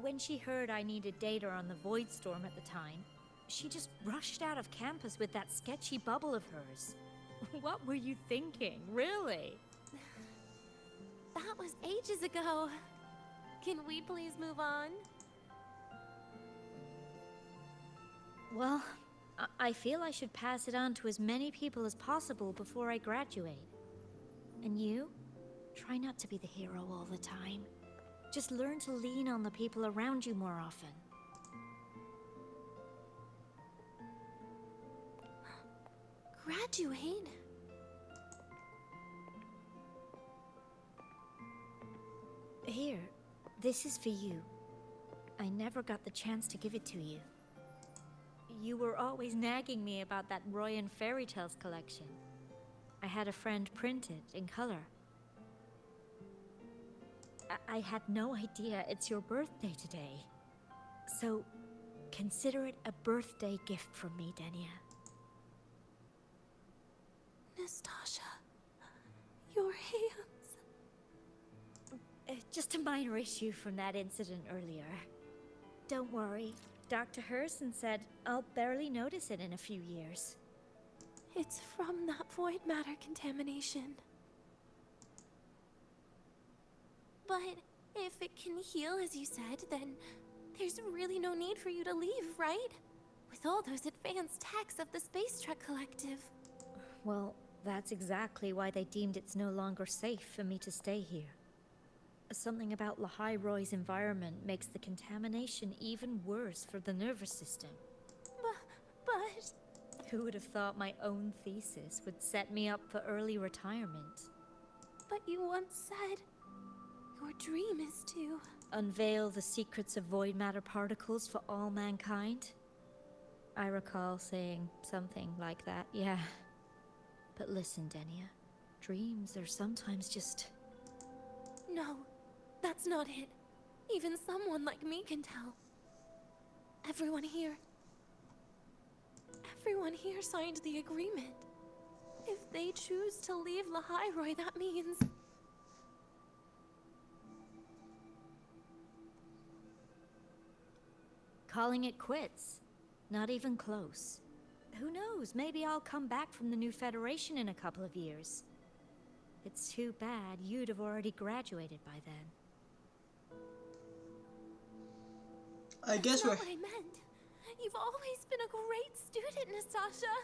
When she heard I needed data on the Void Storm at the time, she just rushed out of campus with that sketchy bubble of hers. What were you thinking, really? That was ages ago. Can we please move on? Well, I feel I should pass it on to as many people as possible before I graduate. And you? Try not to be the hero all the time. Just learn to lean on the people around you more often. Graduate? Here, this is for you. I never got the chance to give it to you. You were always nagging me about that Roy and Fairy Tales collection. I had a friend print it in color. I had no idea it's your birthday today. So, consider it a birthday gift from me, Dania. Nastasha, your hands. Just a minor issue from that incident earlier. Don't worry. Dr. Herson said I'll barely notice it in a few years. It's from that void matter contamination. But if it can heal, as you said, then there's really no need for you to leave, right? With all those advanced techs of the Space Trek Collective. Well, that's exactly why they deemed it's no longer safe for me to stay here. Something about Lahai Roy's environment makes the contamination even worse for the nervous system. But... Who would have thought my own thesis would set me up for early retirement? But you once said your dream is to... Unveil the secrets of void matter particles for all mankind? I recall saying something like that, yeah. But listen, Dania. Dreams are sometimes just... No, that's not it. Even someone like me can tell. Everyone here signed the agreement. If they choose to leave Lahiroy, that means... Calling it quits. Not even close. Who knows, maybe I'll come back from the new Federation in a couple of years. It's too bad you'd have already graduated by then. I guess That's not what I meant. You've always been a great student, Nastasha.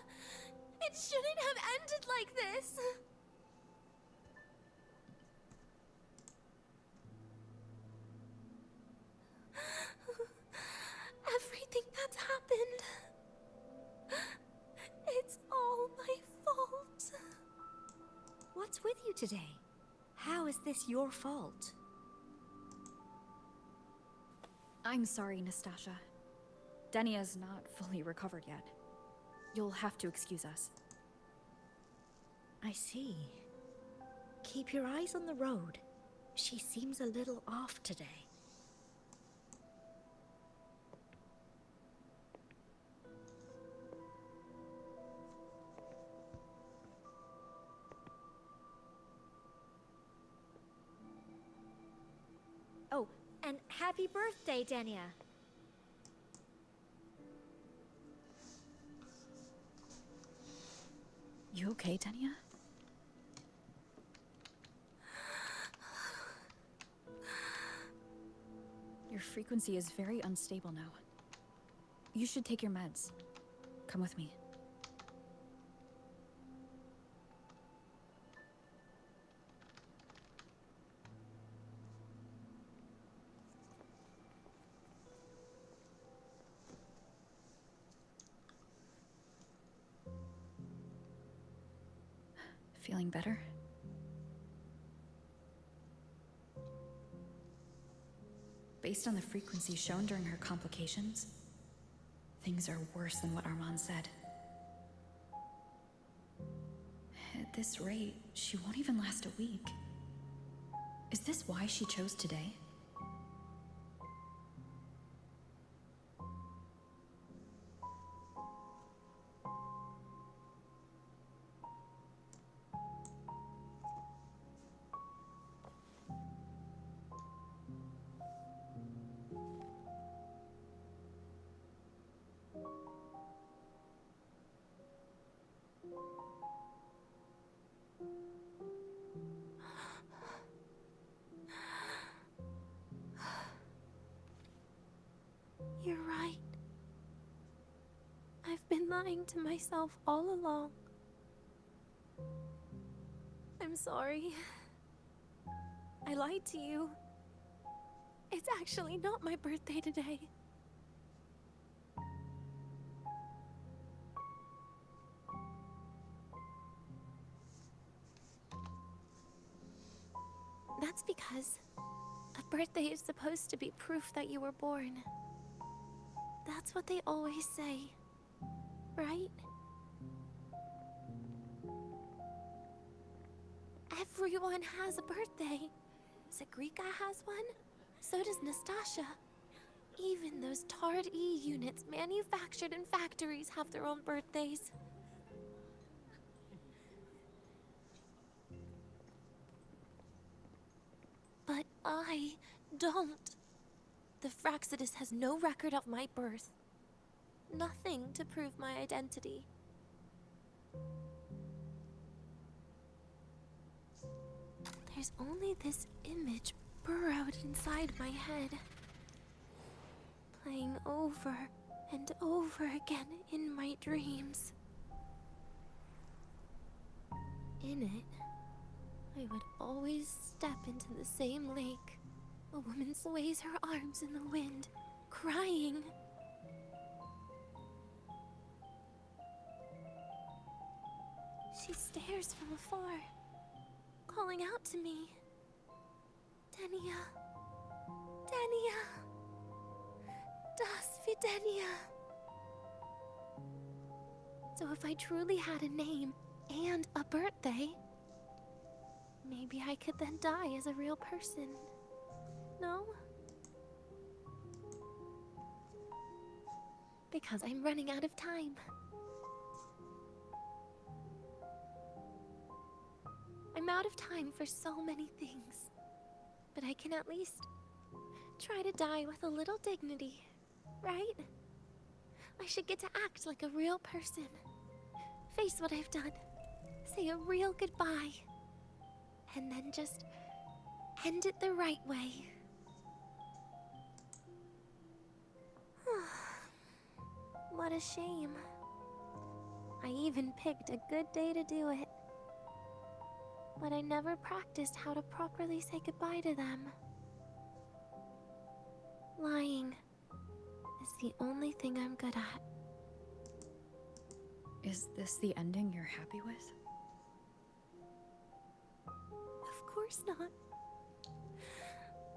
It shouldn't have ended like this. Everything that's happened. It's all my fault. What's with you today? How is this your fault? I'm sorry, Nastasha. Denia's not fully recovered yet. You'll have to excuse us. I see. Keep your eyes on the road. She seems a little off today. Oh, and happy birthday, Denia. You okay, Denia? Your frequency is very unstable now. You should take your meds. Come with me. Feeling better? Based on the frequency shown during her complications, things are worse than what Armand said. At this rate, she won't even last a week. Is this why she chose today? You're right. I've been lying to myself all along. I'm sorry. I lied to you. It's actually not my birthday today. That's because a birthday is supposed to be proof that you were born. That's what they always say, right? Everyone has a birthday. Zagrika has one, so does Nastasha. Even those Tard E units manufactured in factories have their own birthdays. But I don't. The Fraxidus has no record of my birth. Nothing to prove my identity. There's only this image burrowed inside my head, playing over and over again in my dreams. In it, I would always step into the same lake. A woman sways her arms in the wind, crying. She stares from afar, calling out to me. Denia. Denia. Das Videnia. So if I truly had a name and a birthday, maybe I could then die as a real person. No? Because I'm running out of time. I'm out of time for so many things. But I can at least try to die with a little dignity, right? I should get to act like a real person. Face what I've done. Say a real goodbye. And then just end it the right way. What a shame. I even picked a good day to do it. But I never practiced how to properly say goodbye to them. Lying is the only thing I'm good at. Is this the ending you're happy with? Of course not.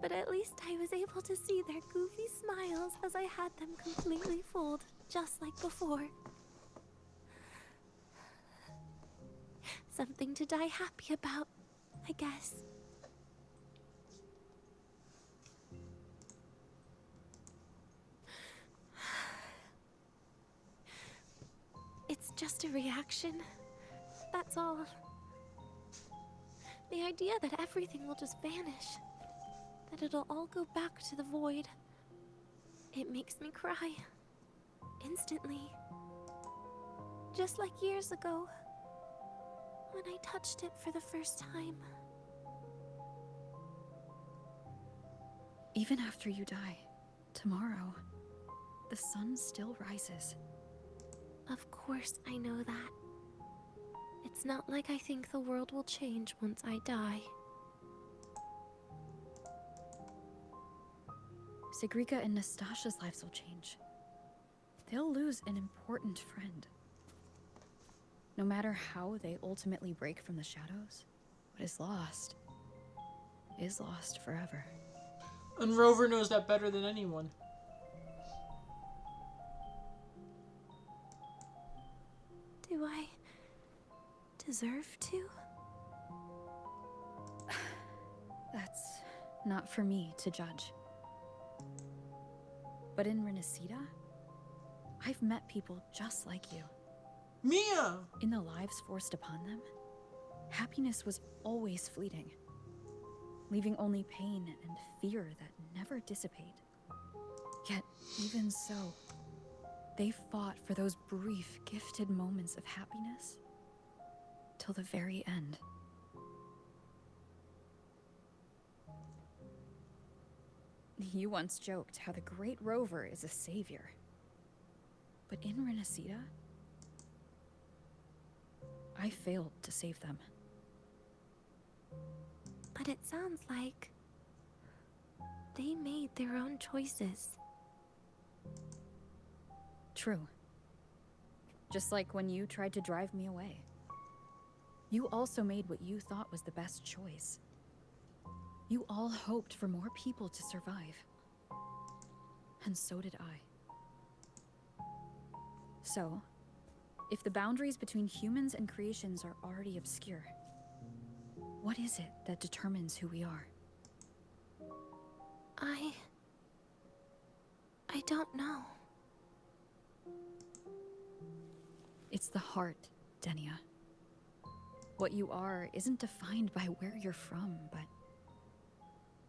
But at least I was able to see their goofy smiles as I had them completely fooled, just like before. Something to die happy about, I guess. It's just a reaction. That's all. The idea that everything will just vanish. That it'll all go back to the void. It makes me cry. Instantly. Just like years ago. When I touched it for the first time. Even after you die, tomorrow, the sun still rises. Of course I know that. It's not like I think the world will change once I die. Sigrika and Nastasha's lives will change. They'll lose an important friend. No matter how they ultimately break from the shadows, what is lost forever. And Rover knows that better than anyone. Do I deserve to? That's not for me to judge. But in Renesita, I've met people just like you. Mia! In the lives forced upon them, happiness was always fleeting, leaving only pain and fear that never dissipate. Yet, even so, they fought for those brief, gifted moments of happiness till the very end. You once joked how the Great Rover is a savior. But in Renesita, I failed to save them. But it sounds like they made their own choices. True. Just like when you tried to drive me away. You also made what you thought was the best choice. You all hoped for more people to survive. And so did I. So, if the boundaries between humans and creations are already obscure, what is it that determines who we are? I don't know. It's the heart, Denia. What you are isn't defined by where you're from, but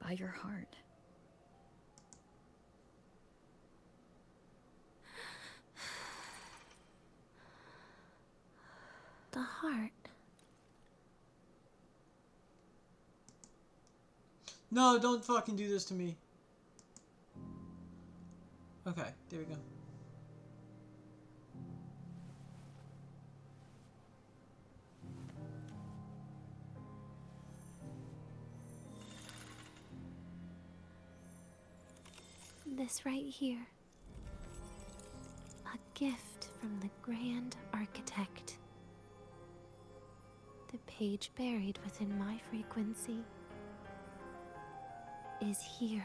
by your heart. The heart. No, don't fucking do this to me. Okay, there we go. This right here. A gift from the Grand Architect. The page buried within my frequency is here.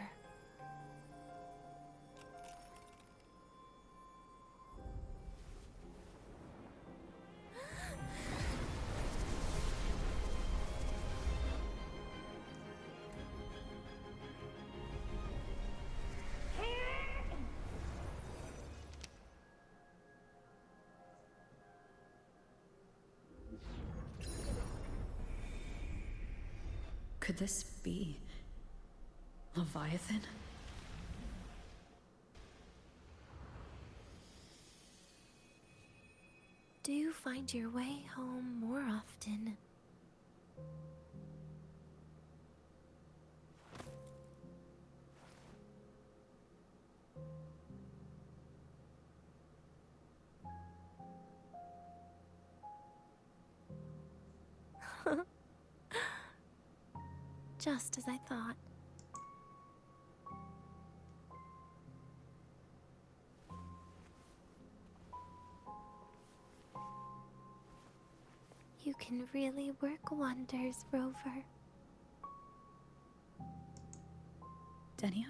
Could this be Leviathan? Do you find your way home more often? Just as I thought. You can really work wonders, Rover. Denia?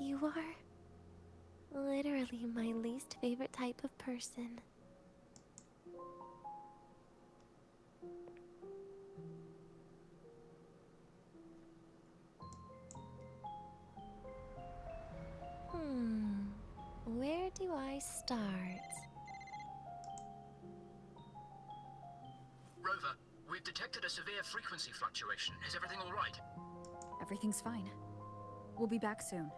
You are literally my least favorite type of person. Where do I start? Rover, we've detected a severe frequency fluctuation. Is everything all right? Everything's fine. We'll be back soon.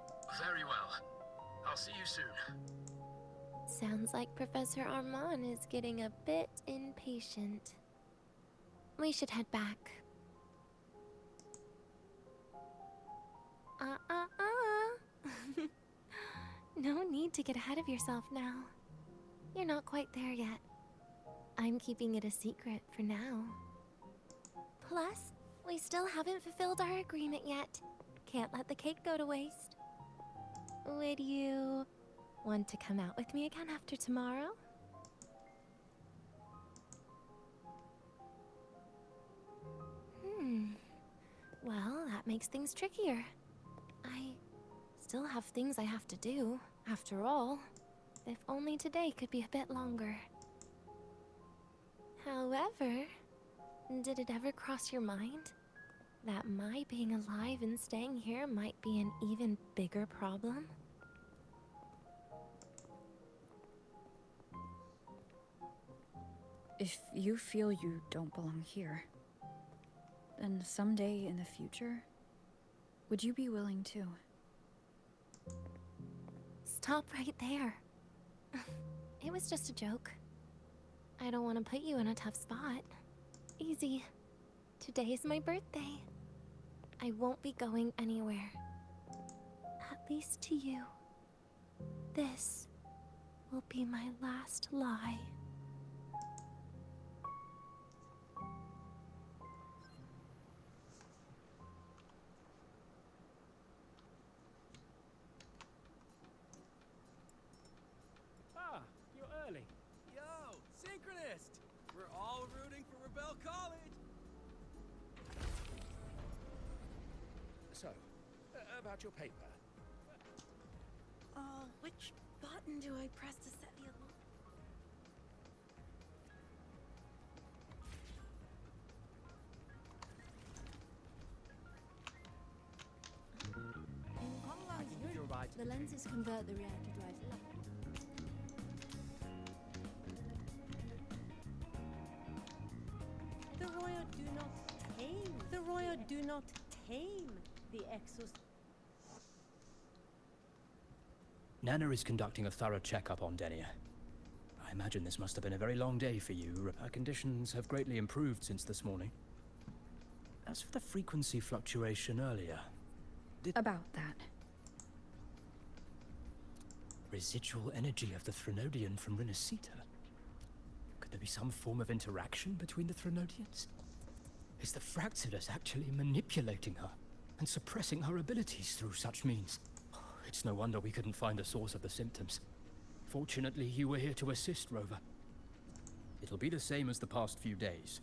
Very well. I'll see you soon. Sounds like Professor Armand is getting a bit impatient. We should head back. No need to get ahead of yourself now. You're not quite there yet. I'm keeping it a secret for now. Plus, we still haven't fulfilled our agreement yet. Can't let the cake go to waste. Would you want to come out with me again after tomorrow? Well, that makes things trickier. I still have things I have to do, after all. If only today could be a bit longer. However, did it ever cross your mind that my being alive and staying here might be an even bigger problem? If you feel you don't belong here, then someday in the future, would you be willing to? Stop right there. It was just a joke. I don't want to put you in a tough spot. Easy. Today is my birthday. I won't be going anywhere. At least to you. This will be my last lie. Ah, you're early. Yo, Synchronist! We're all rooting for Rebel College! So, about your paper. Which button do I press to set the alarm? Comrades, good. The lenses convert the reactor drive. The Royal do not tame. The Royal do not tame the Exos. Nana is conducting a thorough checkup on Denia. I imagine this must have been a very long day for you. Her conditions have greatly improved since this morning. As for the frequency fluctuation earlier... About that. Residual energy of the Threnodian from Renacita. Could there be some form of interaction between the Threnodians? Is the Fractidus actually manipulating her and suppressing her abilities through such means? It's no wonder we couldn't find the source of the symptoms. Fortunately, you were here to assist, Rover. It'll be the same as the past few days.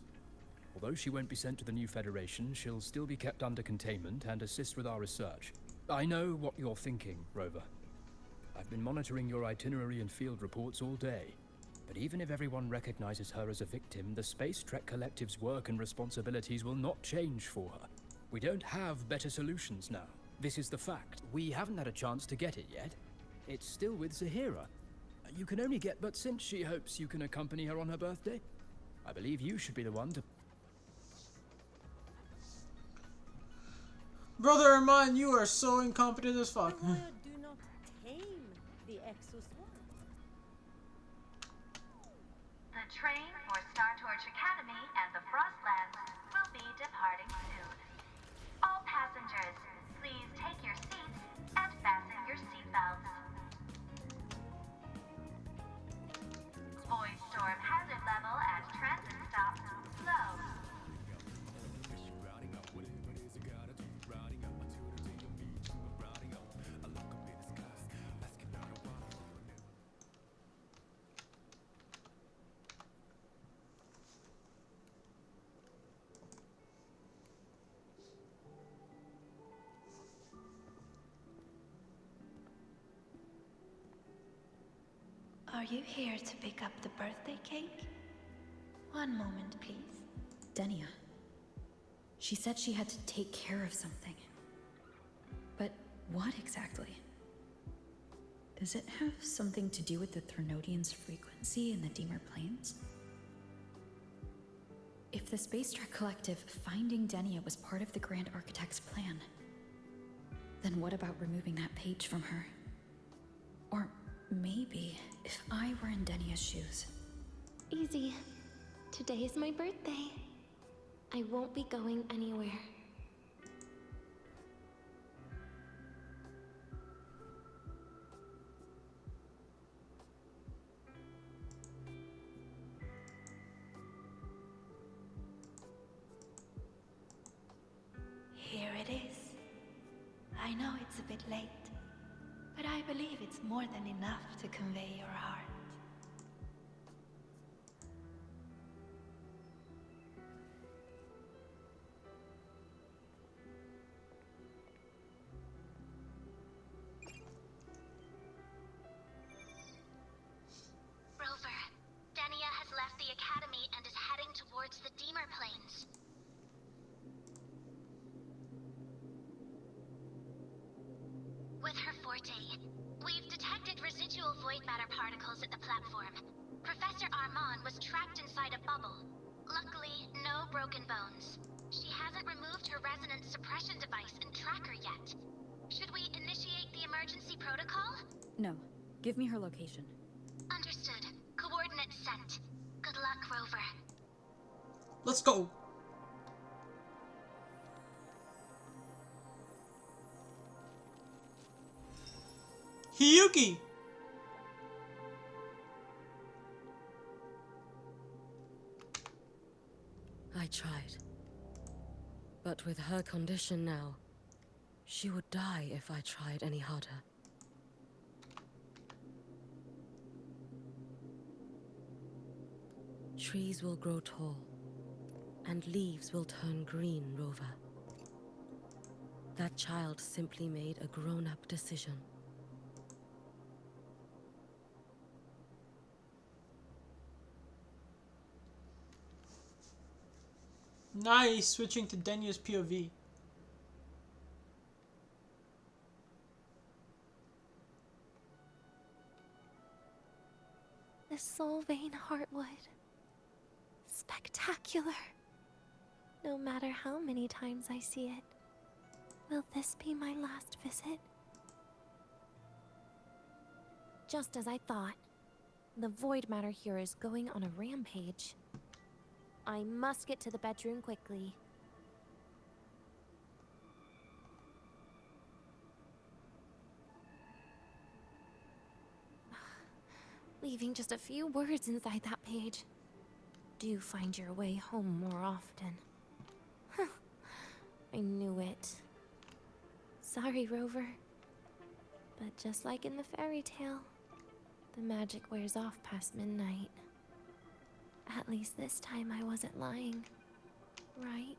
Although she won't be sent to the new Federation, she'll still be kept under containment and assist with our research. I know what you're thinking, Rover. I've been monitoring your itinerary and field reports all day. But even if everyone recognizes her as a victim, the Space Trek Collective's work and responsibilities will not change for her. We don't have better solutions now. This is the fact. We haven't had a chance to get it yet. It's still with Zahira. You can only get, but since she hopes you can accompany her on her birthday, I believe you should be the one to... Brother Armand, you are so incompetent as fuck. The Royal do not tame the exoswine. The train for Star Torch Academy and the Frostlands will be departing soon. All passengers, please take your seats and fasten your seatbelts. Void storm hazard level at transit stop low. Are you here to pick up the birthday cake? One moment, please. Denia. She said she had to take care of something. But what exactly? Does it have something to do with the Threnodian's frequency in the Deemer Plains? If the Space Trek Collective finding Denia was part of the Grand Architect's plan, then what about removing that page from her? Or maybe if I were in Denia's shoes. Easy. Today is my birthday. I won't be going anywhere. Here it is. I know it's a bit late, but I believe it's more than enough to convey your heart. Rover, Denia has left the Academy and is heading towards the Deemer Plains. With her forte, we've detected residual void matter particles at the platform. Professor Armand was trapped inside a bubble. Luckily, no broken bones. She hasn't removed her resonance suppression device and tracker yet. Should we initiate the emergency protocol? No. Give me her location. Understood. Coordinates sent. Good luck, Rover. Let's go. Hiyuki! I tried. But with her condition now, she would die if I tried any harder. Trees will grow tall, and leaves will turn green, Rover. That child simply made a grown-up decision. Nice, switching to Denia's POV. The Solvane Heartwood. Spectacular. No matter how many times I see it, will this be my last visit? Just as I thought, the void matter here is going on a rampage. I must get to the bedroom quickly. Leaving just a few words inside that page. Do find your way home more often. Huh. I knew it. Sorry, Rover. But just like in the fairy tale, the magic wears off past midnight. At least this time I wasn't lying, right?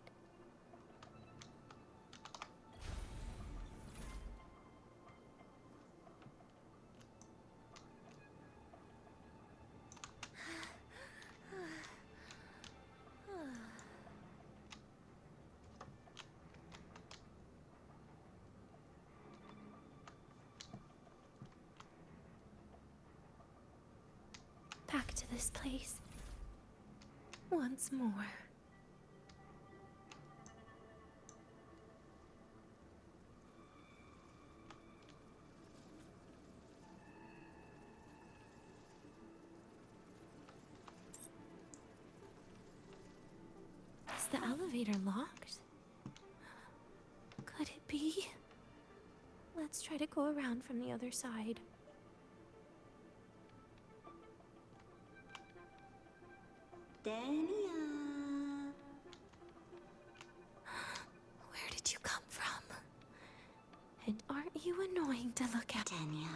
Back to this place. Once more. Is the elevator locked? Could it be? Let's try to go around from the other side. Dania. Where did you come from? And aren't you annoying to look at? Dania,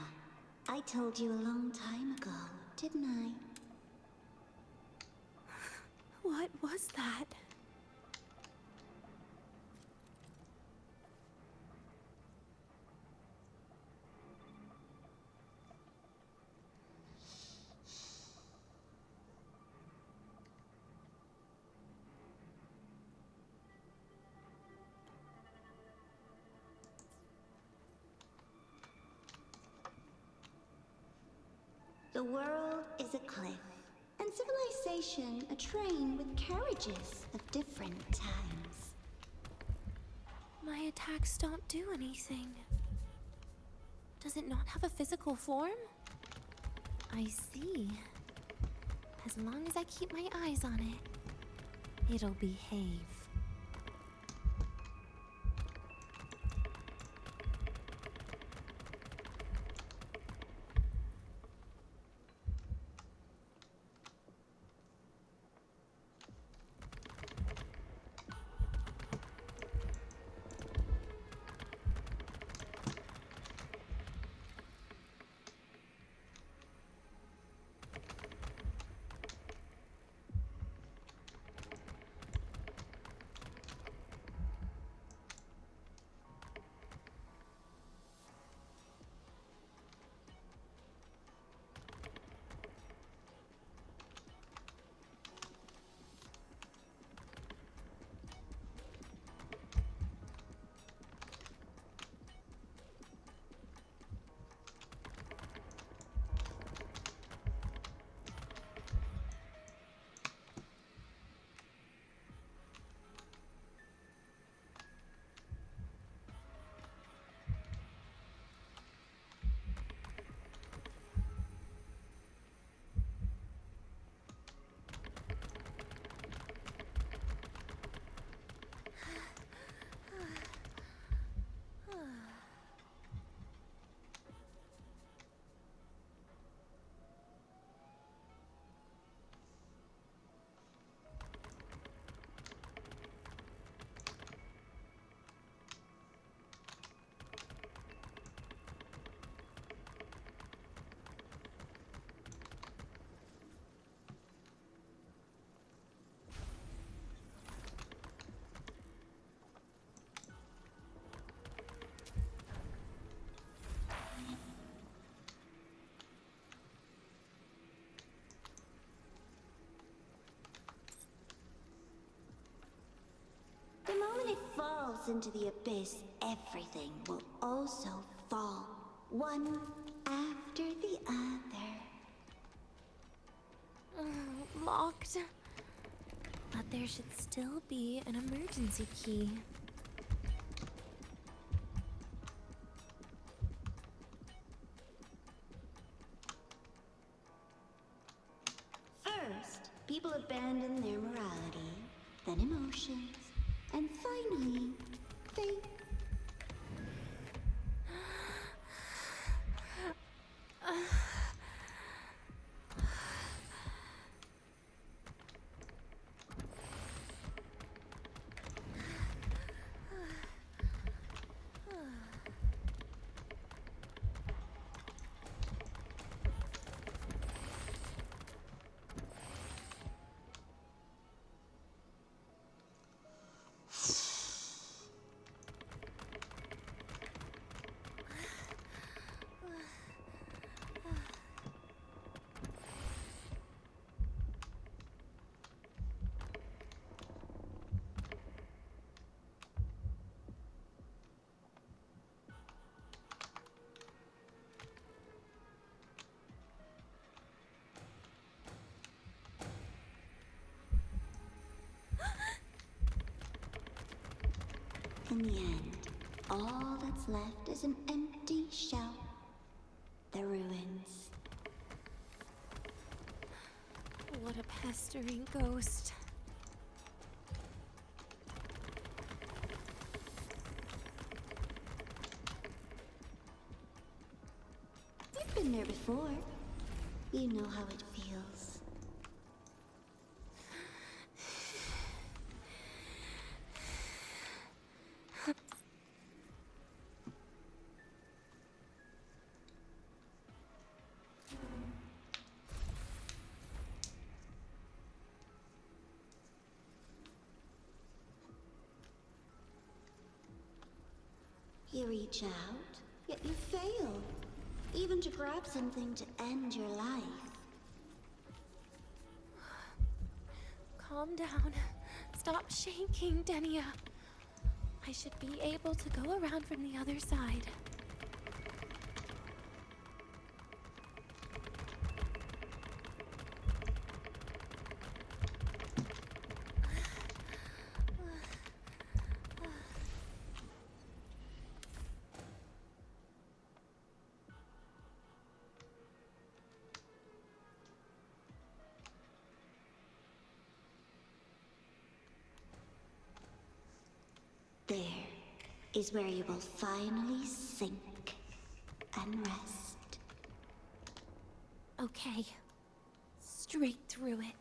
I told you a long time ago, didn't I? What was that? The world is a cliff, and civilization a train with carriages of different times. My attacks don't do anything. Does it not have a physical form? I see. As long as I keep my eyes on it, it'll behave. The moment it falls into the abyss, everything will also fall, one after the other. Locked. But there should still be an emergency key. First, people abandon their morality, then emotions, and finally, faith. In the end, all that's left is an empty shell. The ruins. What a pestering ghost. been there before. You know how it feels. You reach out, yet you fail. Even to grab something to end your life. Calm down. Stop shaking, Denia. I should be able to go around from the other side. There is where you will finally sink and rest. Okay. Straight through it.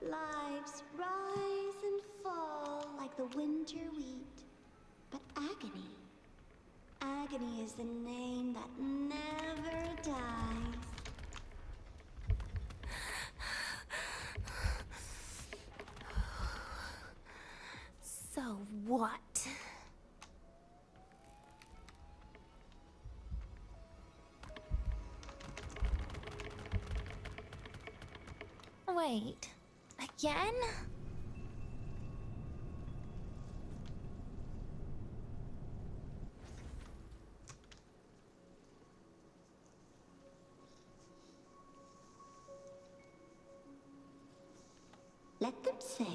Lives rise and fall like the winter wheat. But agony. Agony is the name that never dies. So what? Wait. Again? Let them say,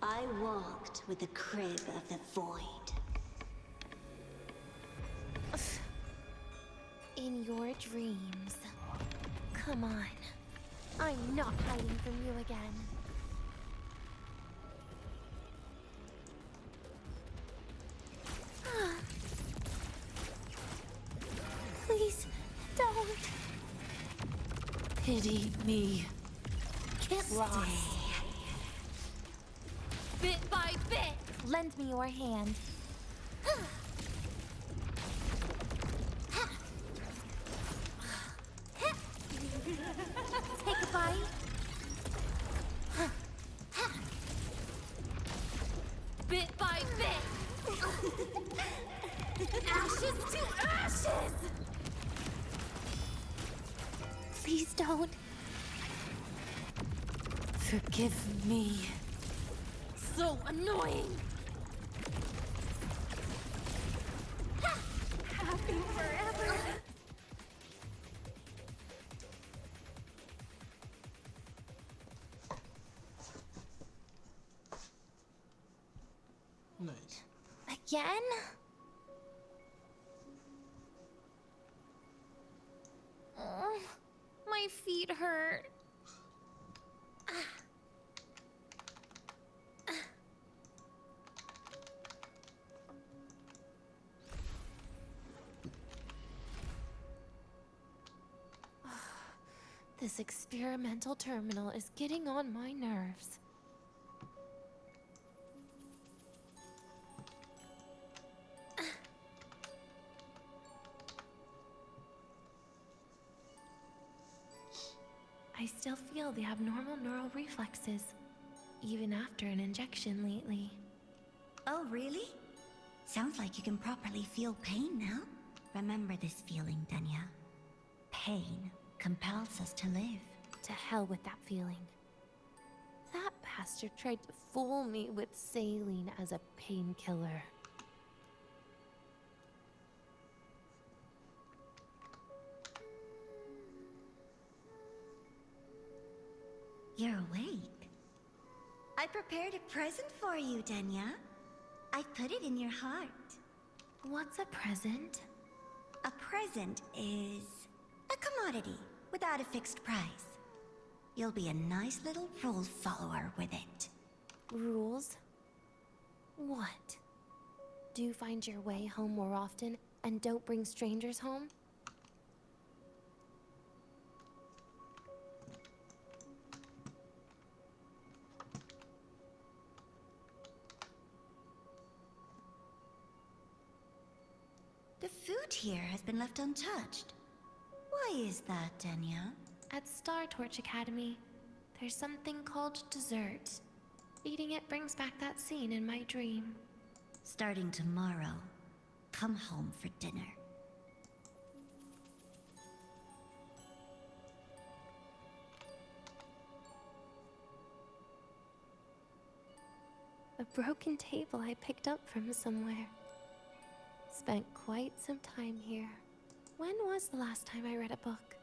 I walked with the crib of the void. In your dreams. Come on. I'm not hiding from you again. Please, don't. Pity me. Get lost. Bit by bit. Lend me your hand. Take a bite. Bit by bit. Ashes to ashes. Please don't. Forgive me. So annoying. Happy forever. Nice. Again? My feet hurt. This experimental terminal is getting on my nerves. I still feel the abnormal neural reflexes, even after an injection lately. Oh, really? Sounds like you can properly feel pain now. Remember this feeling, Denia. Pain compels us to live. To hell with that feeling. That bastard tried to fool me with saline as a painkiller. You're awake. I prepared a present for you, Denya. I put it in your heart. What's a present? A present is a commodity without a fixed price. You'll be a nice little rule follower with it. Rules? What? Do you find your way home more often and don't bring strangers home? The food here has been left untouched. Why is that, Denya? At Star Torch Academy, there's something called dessert. Eating it brings back that scene in my dream. Starting tomorrow, come home for dinner. A broken table I picked up from somewhere. Spent quite some time here. When was the last time I read a book?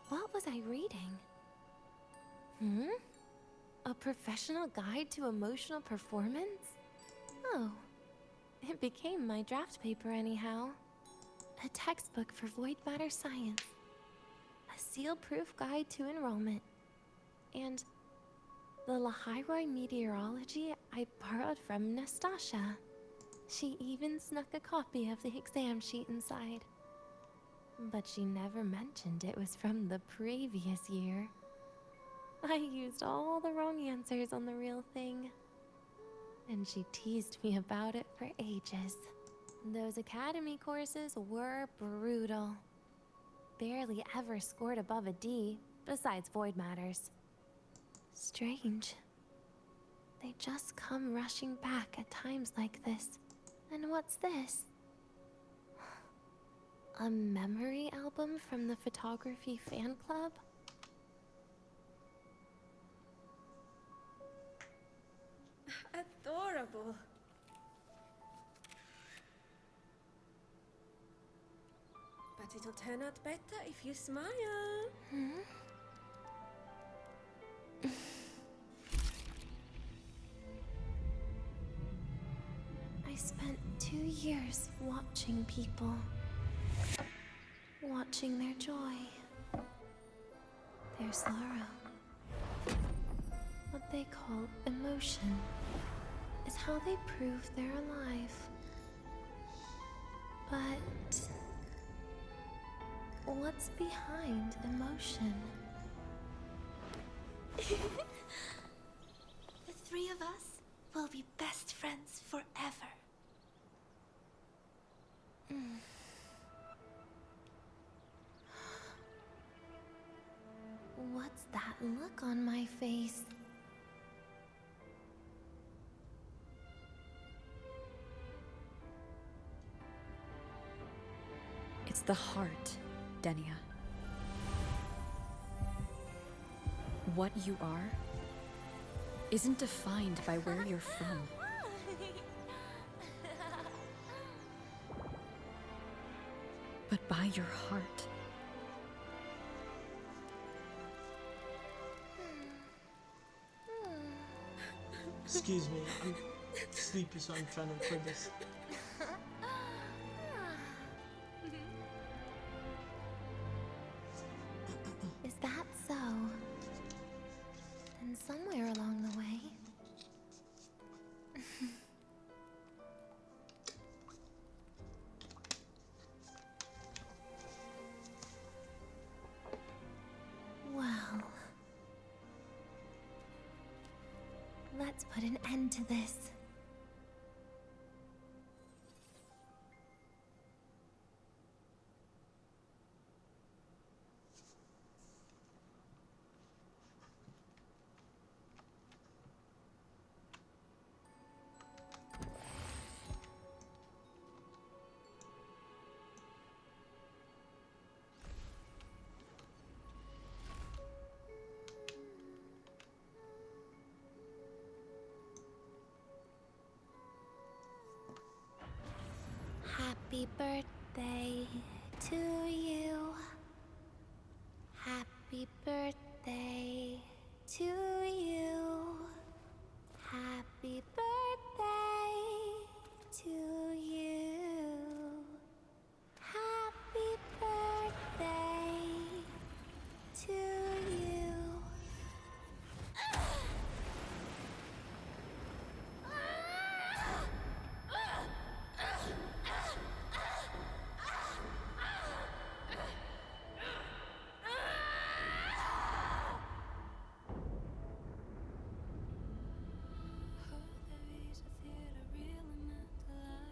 What was I reading? A professional guide to emotional performance? Oh, it became my draft paper anyhow. A textbook for void matter science. A seal-proof guide to enrollment. And the Lahairoi meteorology I borrowed from Nastasha. She even snuck a copy of the exam sheet inside. But she never mentioned it was from the previous year. I used all the wrong answers on the real thing. And she teased me about it for ages. Those academy courses were brutal. Barely ever scored above a D, besides void matters. Strange. They just come rushing back at times like this. And what's this? A memory album from the photography fan club? Adorable. But it'll turn out better if you smile. I spent 2 years watching people. Watching their joy. Their sorrow. What they call emotion is how they prove they're alive. But what's behind emotion? The three of us will be best friends forever. What's that look on my face? It's the heart, Denia. What you are isn't defined by where you're from. But by your heart. Excuse me, I'm sleepy, so I'm trying to record this. Is that so? Then somewhere along the way... Well... Let's put an end to this. Happy birthday to you. Happy birthday to you. Happy birthday to you. Happy birthday to you.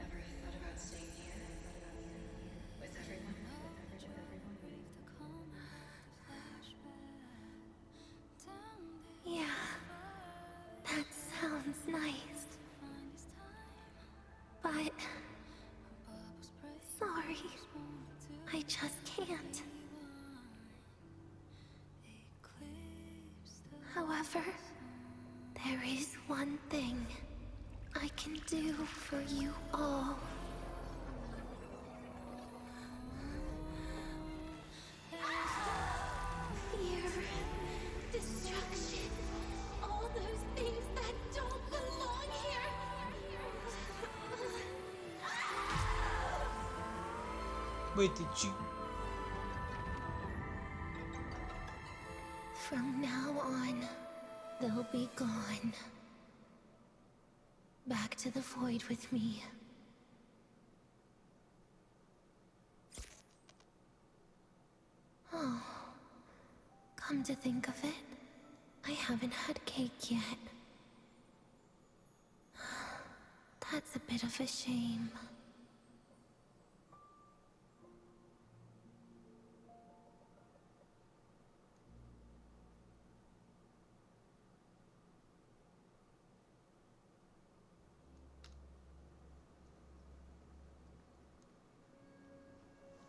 Ever thought about staying here? With everyone? Yeah, that sounds nice. But sorry, I just can't. However, there is one thing I can do for you all. Fear, destruction, all those things that don't belong here. Wait, did you? From now on, they'll be gone. Back to the void with me. Oh, come to think of it, I haven't had cake yet. That's a bit of a shame.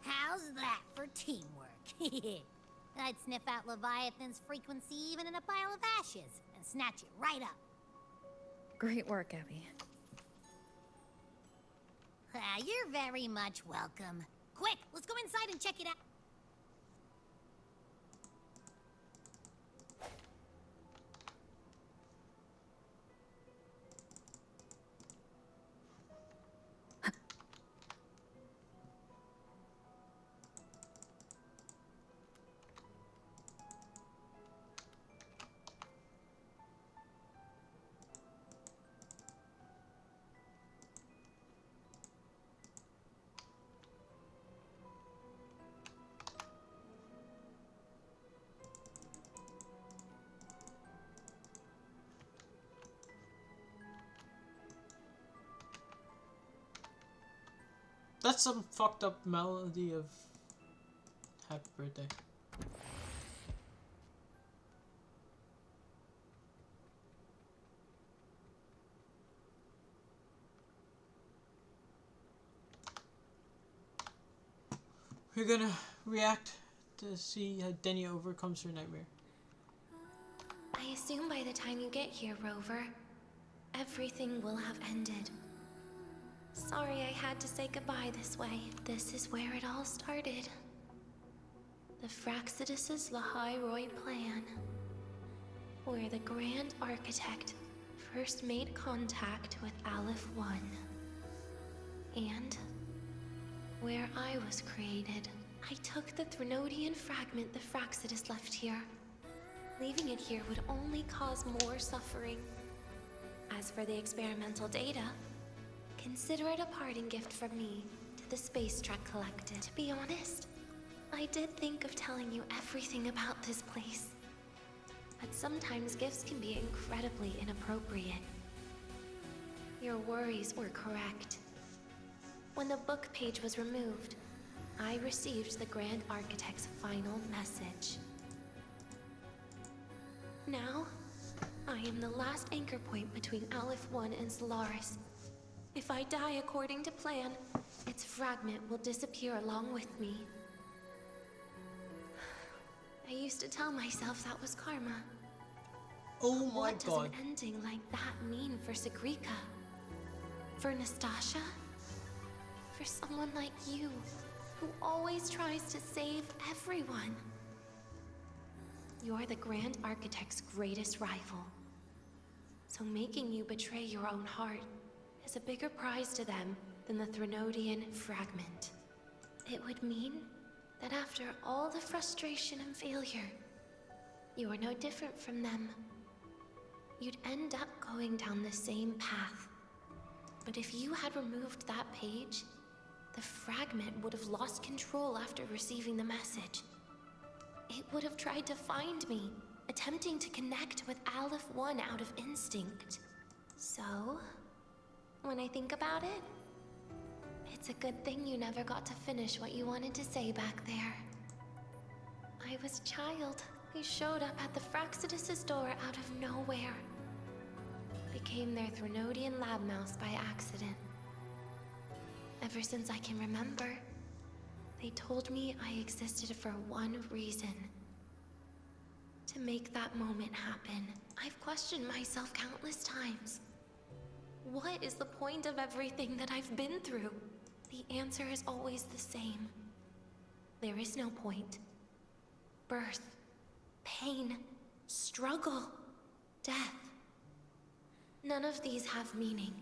How's that for teamwork? I'd sniff out Leviathan's frequency even in a pile of ashes and snatch it right up. Great work, Abby. You're very much welcome. Quick, let's go inside and check it out. That's some fucked up melody of Happy Birthday. We're gonna react to see how Denia overcomes her nightmare. I assume by the time you get here, Rover, everything will have ended. Sorry I had to say goodbye this way. This is where it all started. The Fraxidus's Lahai Roy plan. Where the Grand Architect first made contact with Aleph One. And where I was created. I took the Threnodian fragment the Fraxidus left here. Leaving it here would only cause more suffering. As for the experimental data, consider it a parting gift from me to the space truck collected. To be honest, I did think of telling you everything about this place. But sometimes gifts can be incredibly inappropriate. Your worries were correct. When the book page was removed, I received the Grand Architect's final message. Now, I am the last anchor point between Aleph One and Solaris. If I die according to plan, its fragment will disappear along with me. I used to tell myself that was karma. Oh my What does god. an ending like that mean for Sigrika? For Nastasha? For someone like you, who always tries to save everyone? you're the Grand Architect's greatest rival. So making you betray your own heart is a bigger prize to them than the Threnodian fragment. It would mean that after all the frustration and failure, you are no different from them. You'd end up going down the same path. But if you had removed that page, the fragment would have lost control after receiving the message. It would have tried to find me, attempting to connect with Aleph 1 out of instinct. So, when I think about it, it's a good thing you never got to finish what you wanted to say back there. I was a child who showed up at the Fraxidus' door out of nowhere. Became their Threnodian lab mouse by accident. Ever since I can remember, they told me I existed for one reason. To make that moment happen. I've questioned myself countless times. What is the point of everything that I've been through? The answer is always the same. There is no point. Birth, pain, struggle, death. None of these have meaning.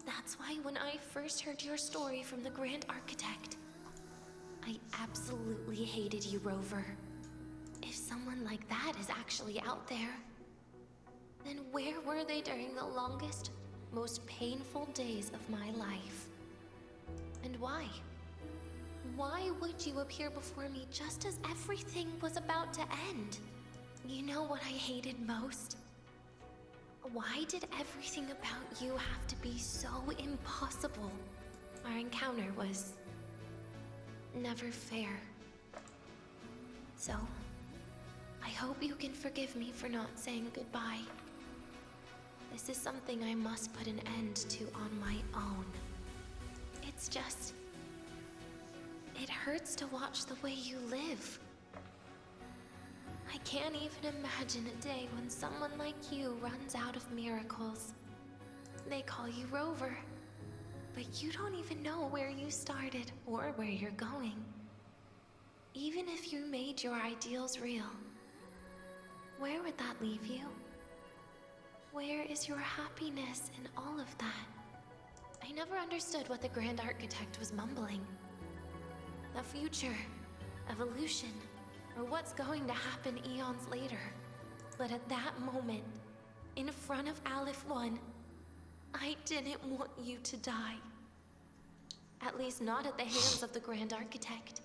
That's why when I first heard your story from the Grand Architect, I absolutely hated you, Rover. If someone like that is actually out there, then where were they during the longest, most painful days of my life? And why? Why would you appear before me just as everything was about to end? You know what I hated most? Why did everything about you have to be so impossible? Our encounter was never fair. So, I hope you can forgive me for not saying goodbye. This is something I must put an end to on my own. It's just... it hurts to watch the way you live. I can't even imagine a day when someone like you runs out of miracles. They call you Rover, but you don't even know where you started or where you're going. Even if you made your ideals real, where would that leave you? Where is your happiness in all of that? I never understood what the Grand Architect was mumbling. The future, evolution, or what's going to happen eons later. But at that moment, in front of Aleph 1, I didn't want you to die. At least not at the hands of the Grand Architect,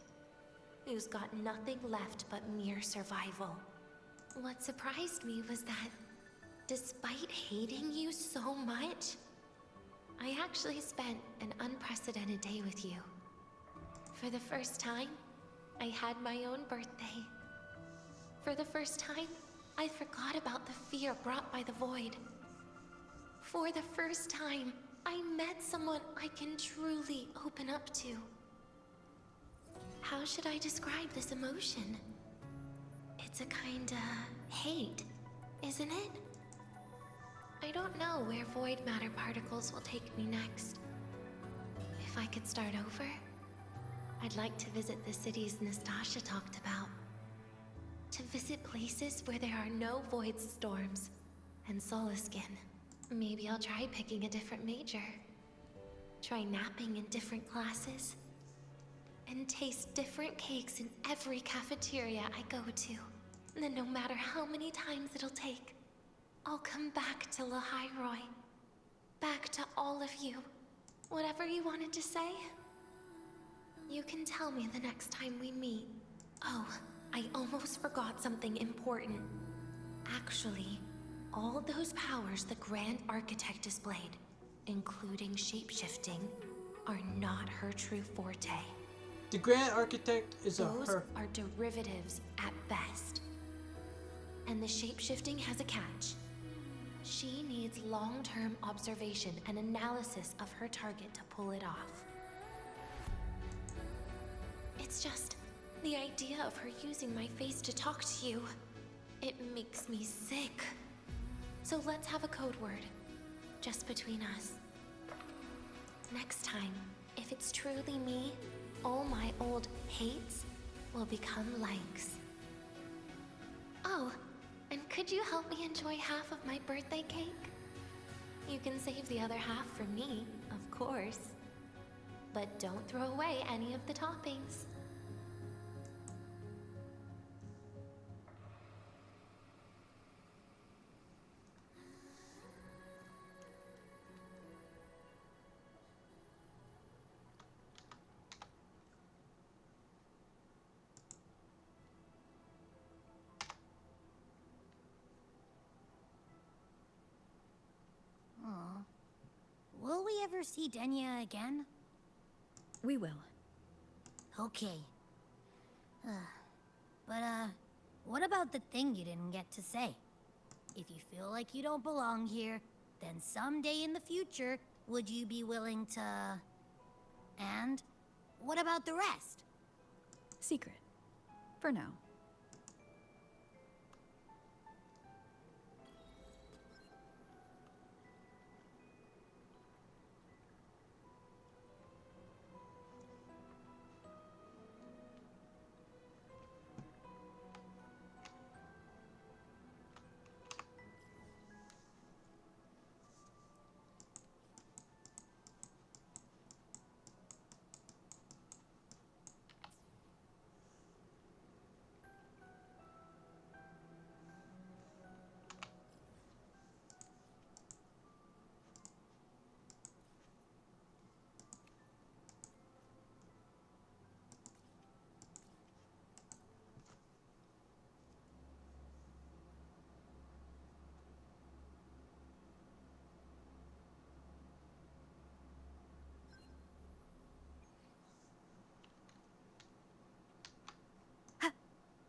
who's got nothing left but mere survival. What surprised me was that, despite hating you so much, I actually spent an unprecedented day with you. For the first time, I had my own birthday. For the first time, I forgot about the fear brought by the void. For the first time, I met someone I can truly open up to. How should I describe this emotion? It's a kinda hate, isn't it? I don't know where void matter particles will take me next. If I could start over, I'd like to visit the cities Nastasha talked about. To visit places where there are no void storms and Solaskin. Maybe I'll try picking a different major. Try napping in different classes. And taste different cakes in every cafeteria I go to. And then no matter how many times it'll take, I'll come back to Lahairoi. Back to all of you. Whatever you wanted to say, you can tell me the next time we meet. Oh, I almost forgot something important. Actually, all those powers the Grand Architect displayed, including shapeshifting, are not her true forte. The Grand Architect is Those are derivatives at best. And the shapeshifting has a catch. She needs long-term observation and analysis of her target to pull it off. It's just the idea of her using my face to talk to you. It makes me sick. So let's have a code word, just between us. Next time, if it's truly me, all my old hates will become likes. Oh, Could you help me enjoy half of my birthday cake? You can save the other half for me, of course. But don't throw away any of the toppings. Aw. Will we ever see Denya again? We will. Okay. But, what about the thing you didn't get to say? If you feel like you don't belong here, then someday in the future, would you be willing to... And what about the rest? Secret. For now.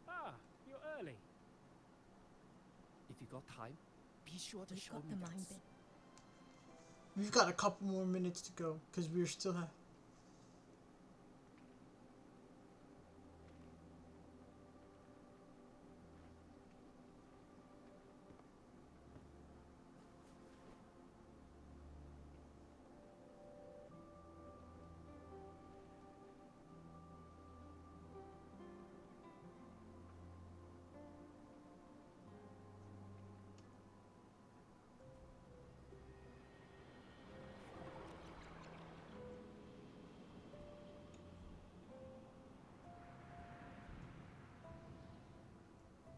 Ah, you're early. If you got time, be sure to show me the that. mind bit. We've got a couple more minutes to go because we're still have.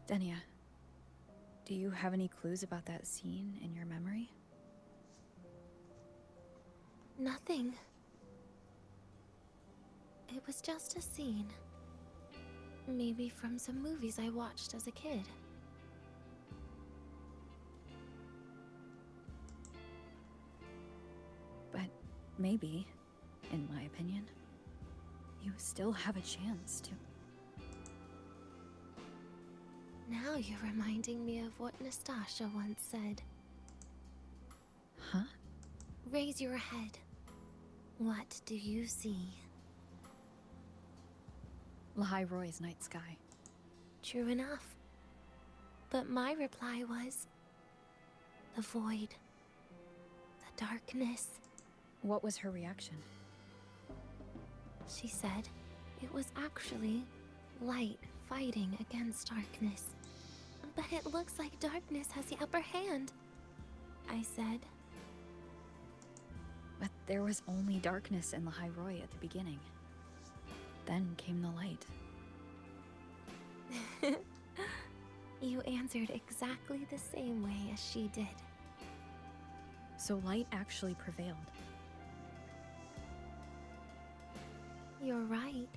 Denia, do you have any clues about that scene in your memory? Nothing. It was just a scene. Maybe from some movies I watched as a kid. But maybe, in my opinion, you still have a chance to... Now you're reminding me of what Nastasha once said. Huh? Raise your head. What do you see? Lahai Roy's night sky. True enough. But my reply was... the void. The darkness. What was her reaction? She said it was actually light fighting against darkness. But it looks like darkness has the upper hand, I said. But there was only darkness in Lahai Roy at the beginning. Then came the light. You answered exactly the same way as she did. So light actually prevailed. You're right.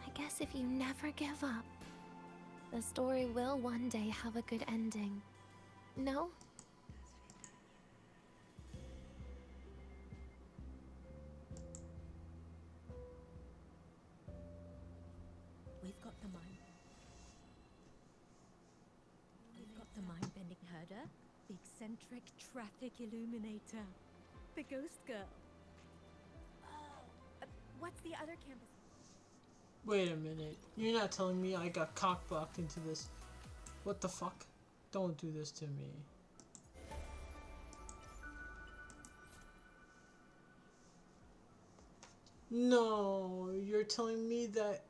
I guess if you never give up, the story will one day have a good ending. No? We've got the mind. We've got the mind-bending herder, the eccentric traffic illuminator, the ghost girl. Oh, what's the other campus? Wait a minute. You're not telling me I got cockblocked into this. What the fuck? Don't do this to me. No, you're telling me that.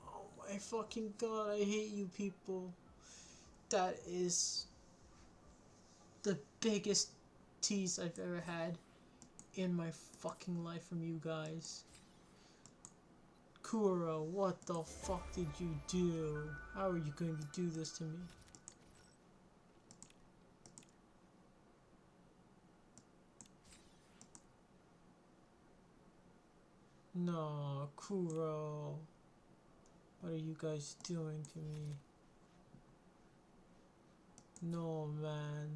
Oh my fucking god, I hate you people. That is the biggest tease I've ever had in my fucking life from you guys. Kuro, what the fuck did you do? How are you going to do this to me? No, Kuro. What are you guys doing to me? No, man.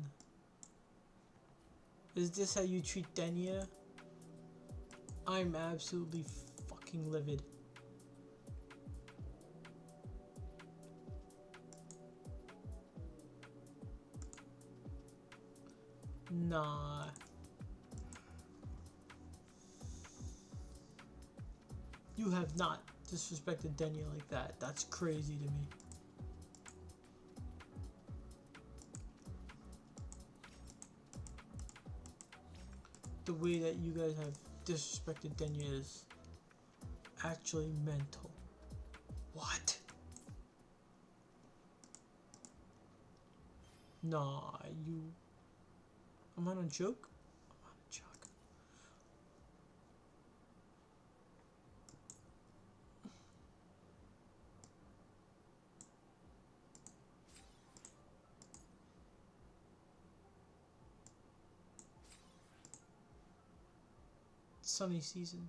Is this how you treat Denia? I'm absolutely fucking livid. Nah. You have not disrespected Denia like that. That's crazy to me. The way that you guys have disrespected Denia is actually mental. What? Nah, you... Am I on a joke? I'm on a joke. Sunny season.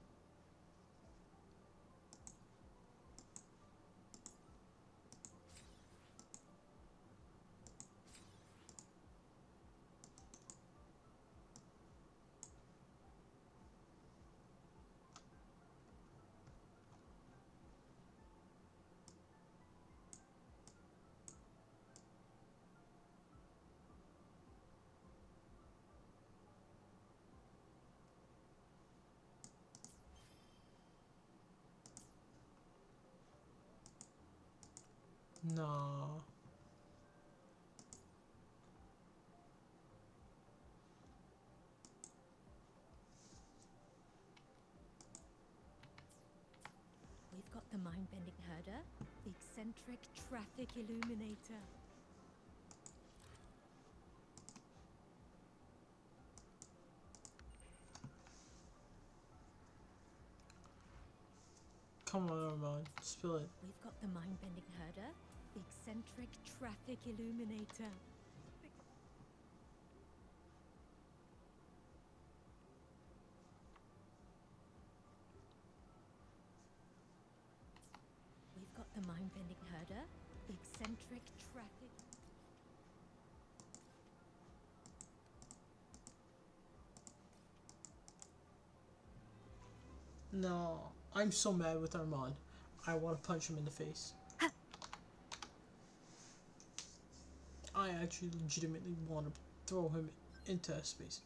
Nah. We've got the mind-bending herder, the eccentric traffic illuminator. Come on, Armand. Spill it. We've got the mind-bending herder, the eccentric traffic illuminator. We've got the mind-bending herder, the eccentric traffic... No. I'm so mad with Armand. I want to punch him in the face. I actually legitimately want to throw him into space.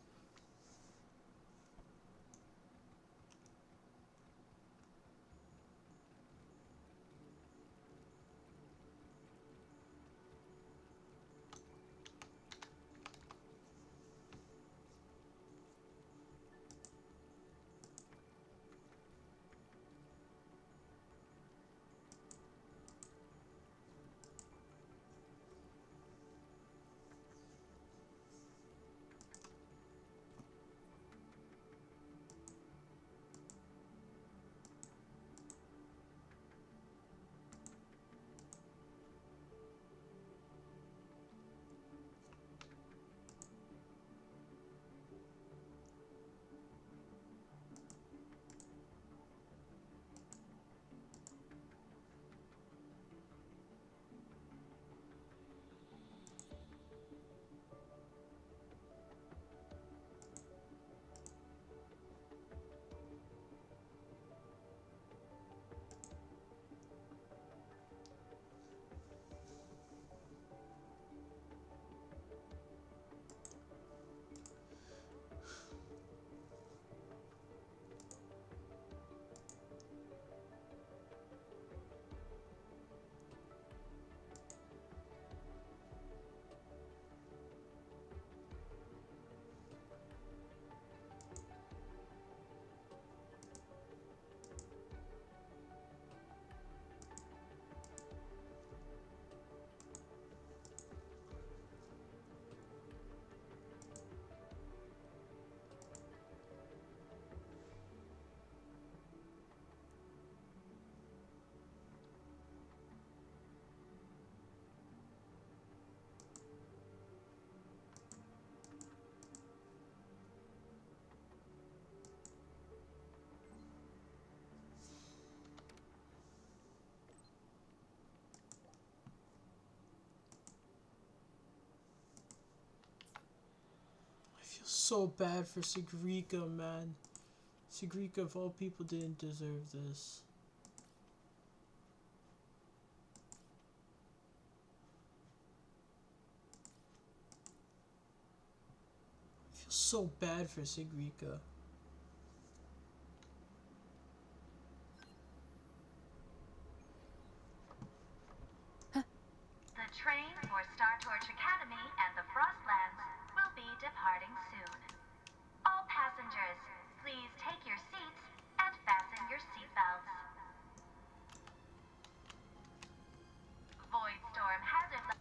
So bad for Sigrika, man. Sigrika, of all people, didn't deserve this. I feel so bad for Sigrika. The train for Star Torch Academy and the Frostlands will be departing soon. All passengers, please take your seats and fasten your seatbelts. Void storm hazard.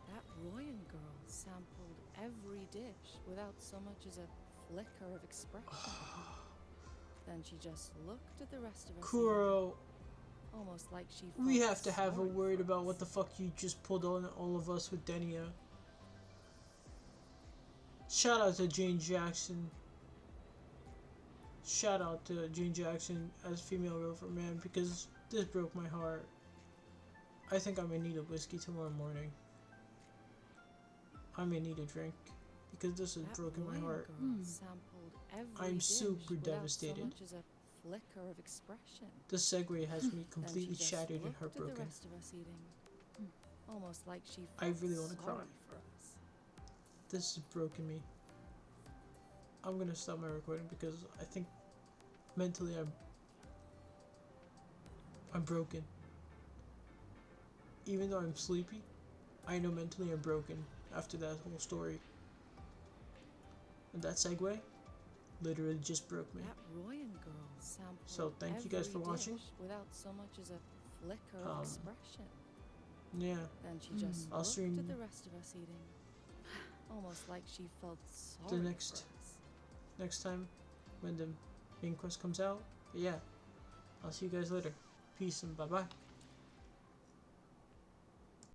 That Royan girl sampled every dish without so much as a flicker of expression. Then she just looked at the rest of us. Kuro, almost like she we felt have to have a sorry word for about us. what the fuck you just pulled on all of us with Denia. Shout out to Jane Jackson. Shout out to Jane Jackson as female rover, man, because this broke my heart. I think I may need a whiskey tomorrow morning. I may need a drink because this has broken my heart. Sampled every I'm dish super without devastated. So much as a flicker of expression. This segue has me Then completely she just shattered and looked at heartbroken. the rest of us eating, almost like she I felt really want to cry. sorry for us. This has broken me. I'm gonna stop my recording because I think mentally I'm broken. Even though I'm sleepy, I know mentally I'm broken after that whole story. And that segue literally just broke me. That Royan girl sampled So thank you guys for every watching. dish without so much as a flicker of expression. Yeah. Then she just I'll looked stream at the rest of us eating, almost like she felt sorry the for next us. time when the main quest comes out. But yeah, I'll see you guys later. Peace and bye bye.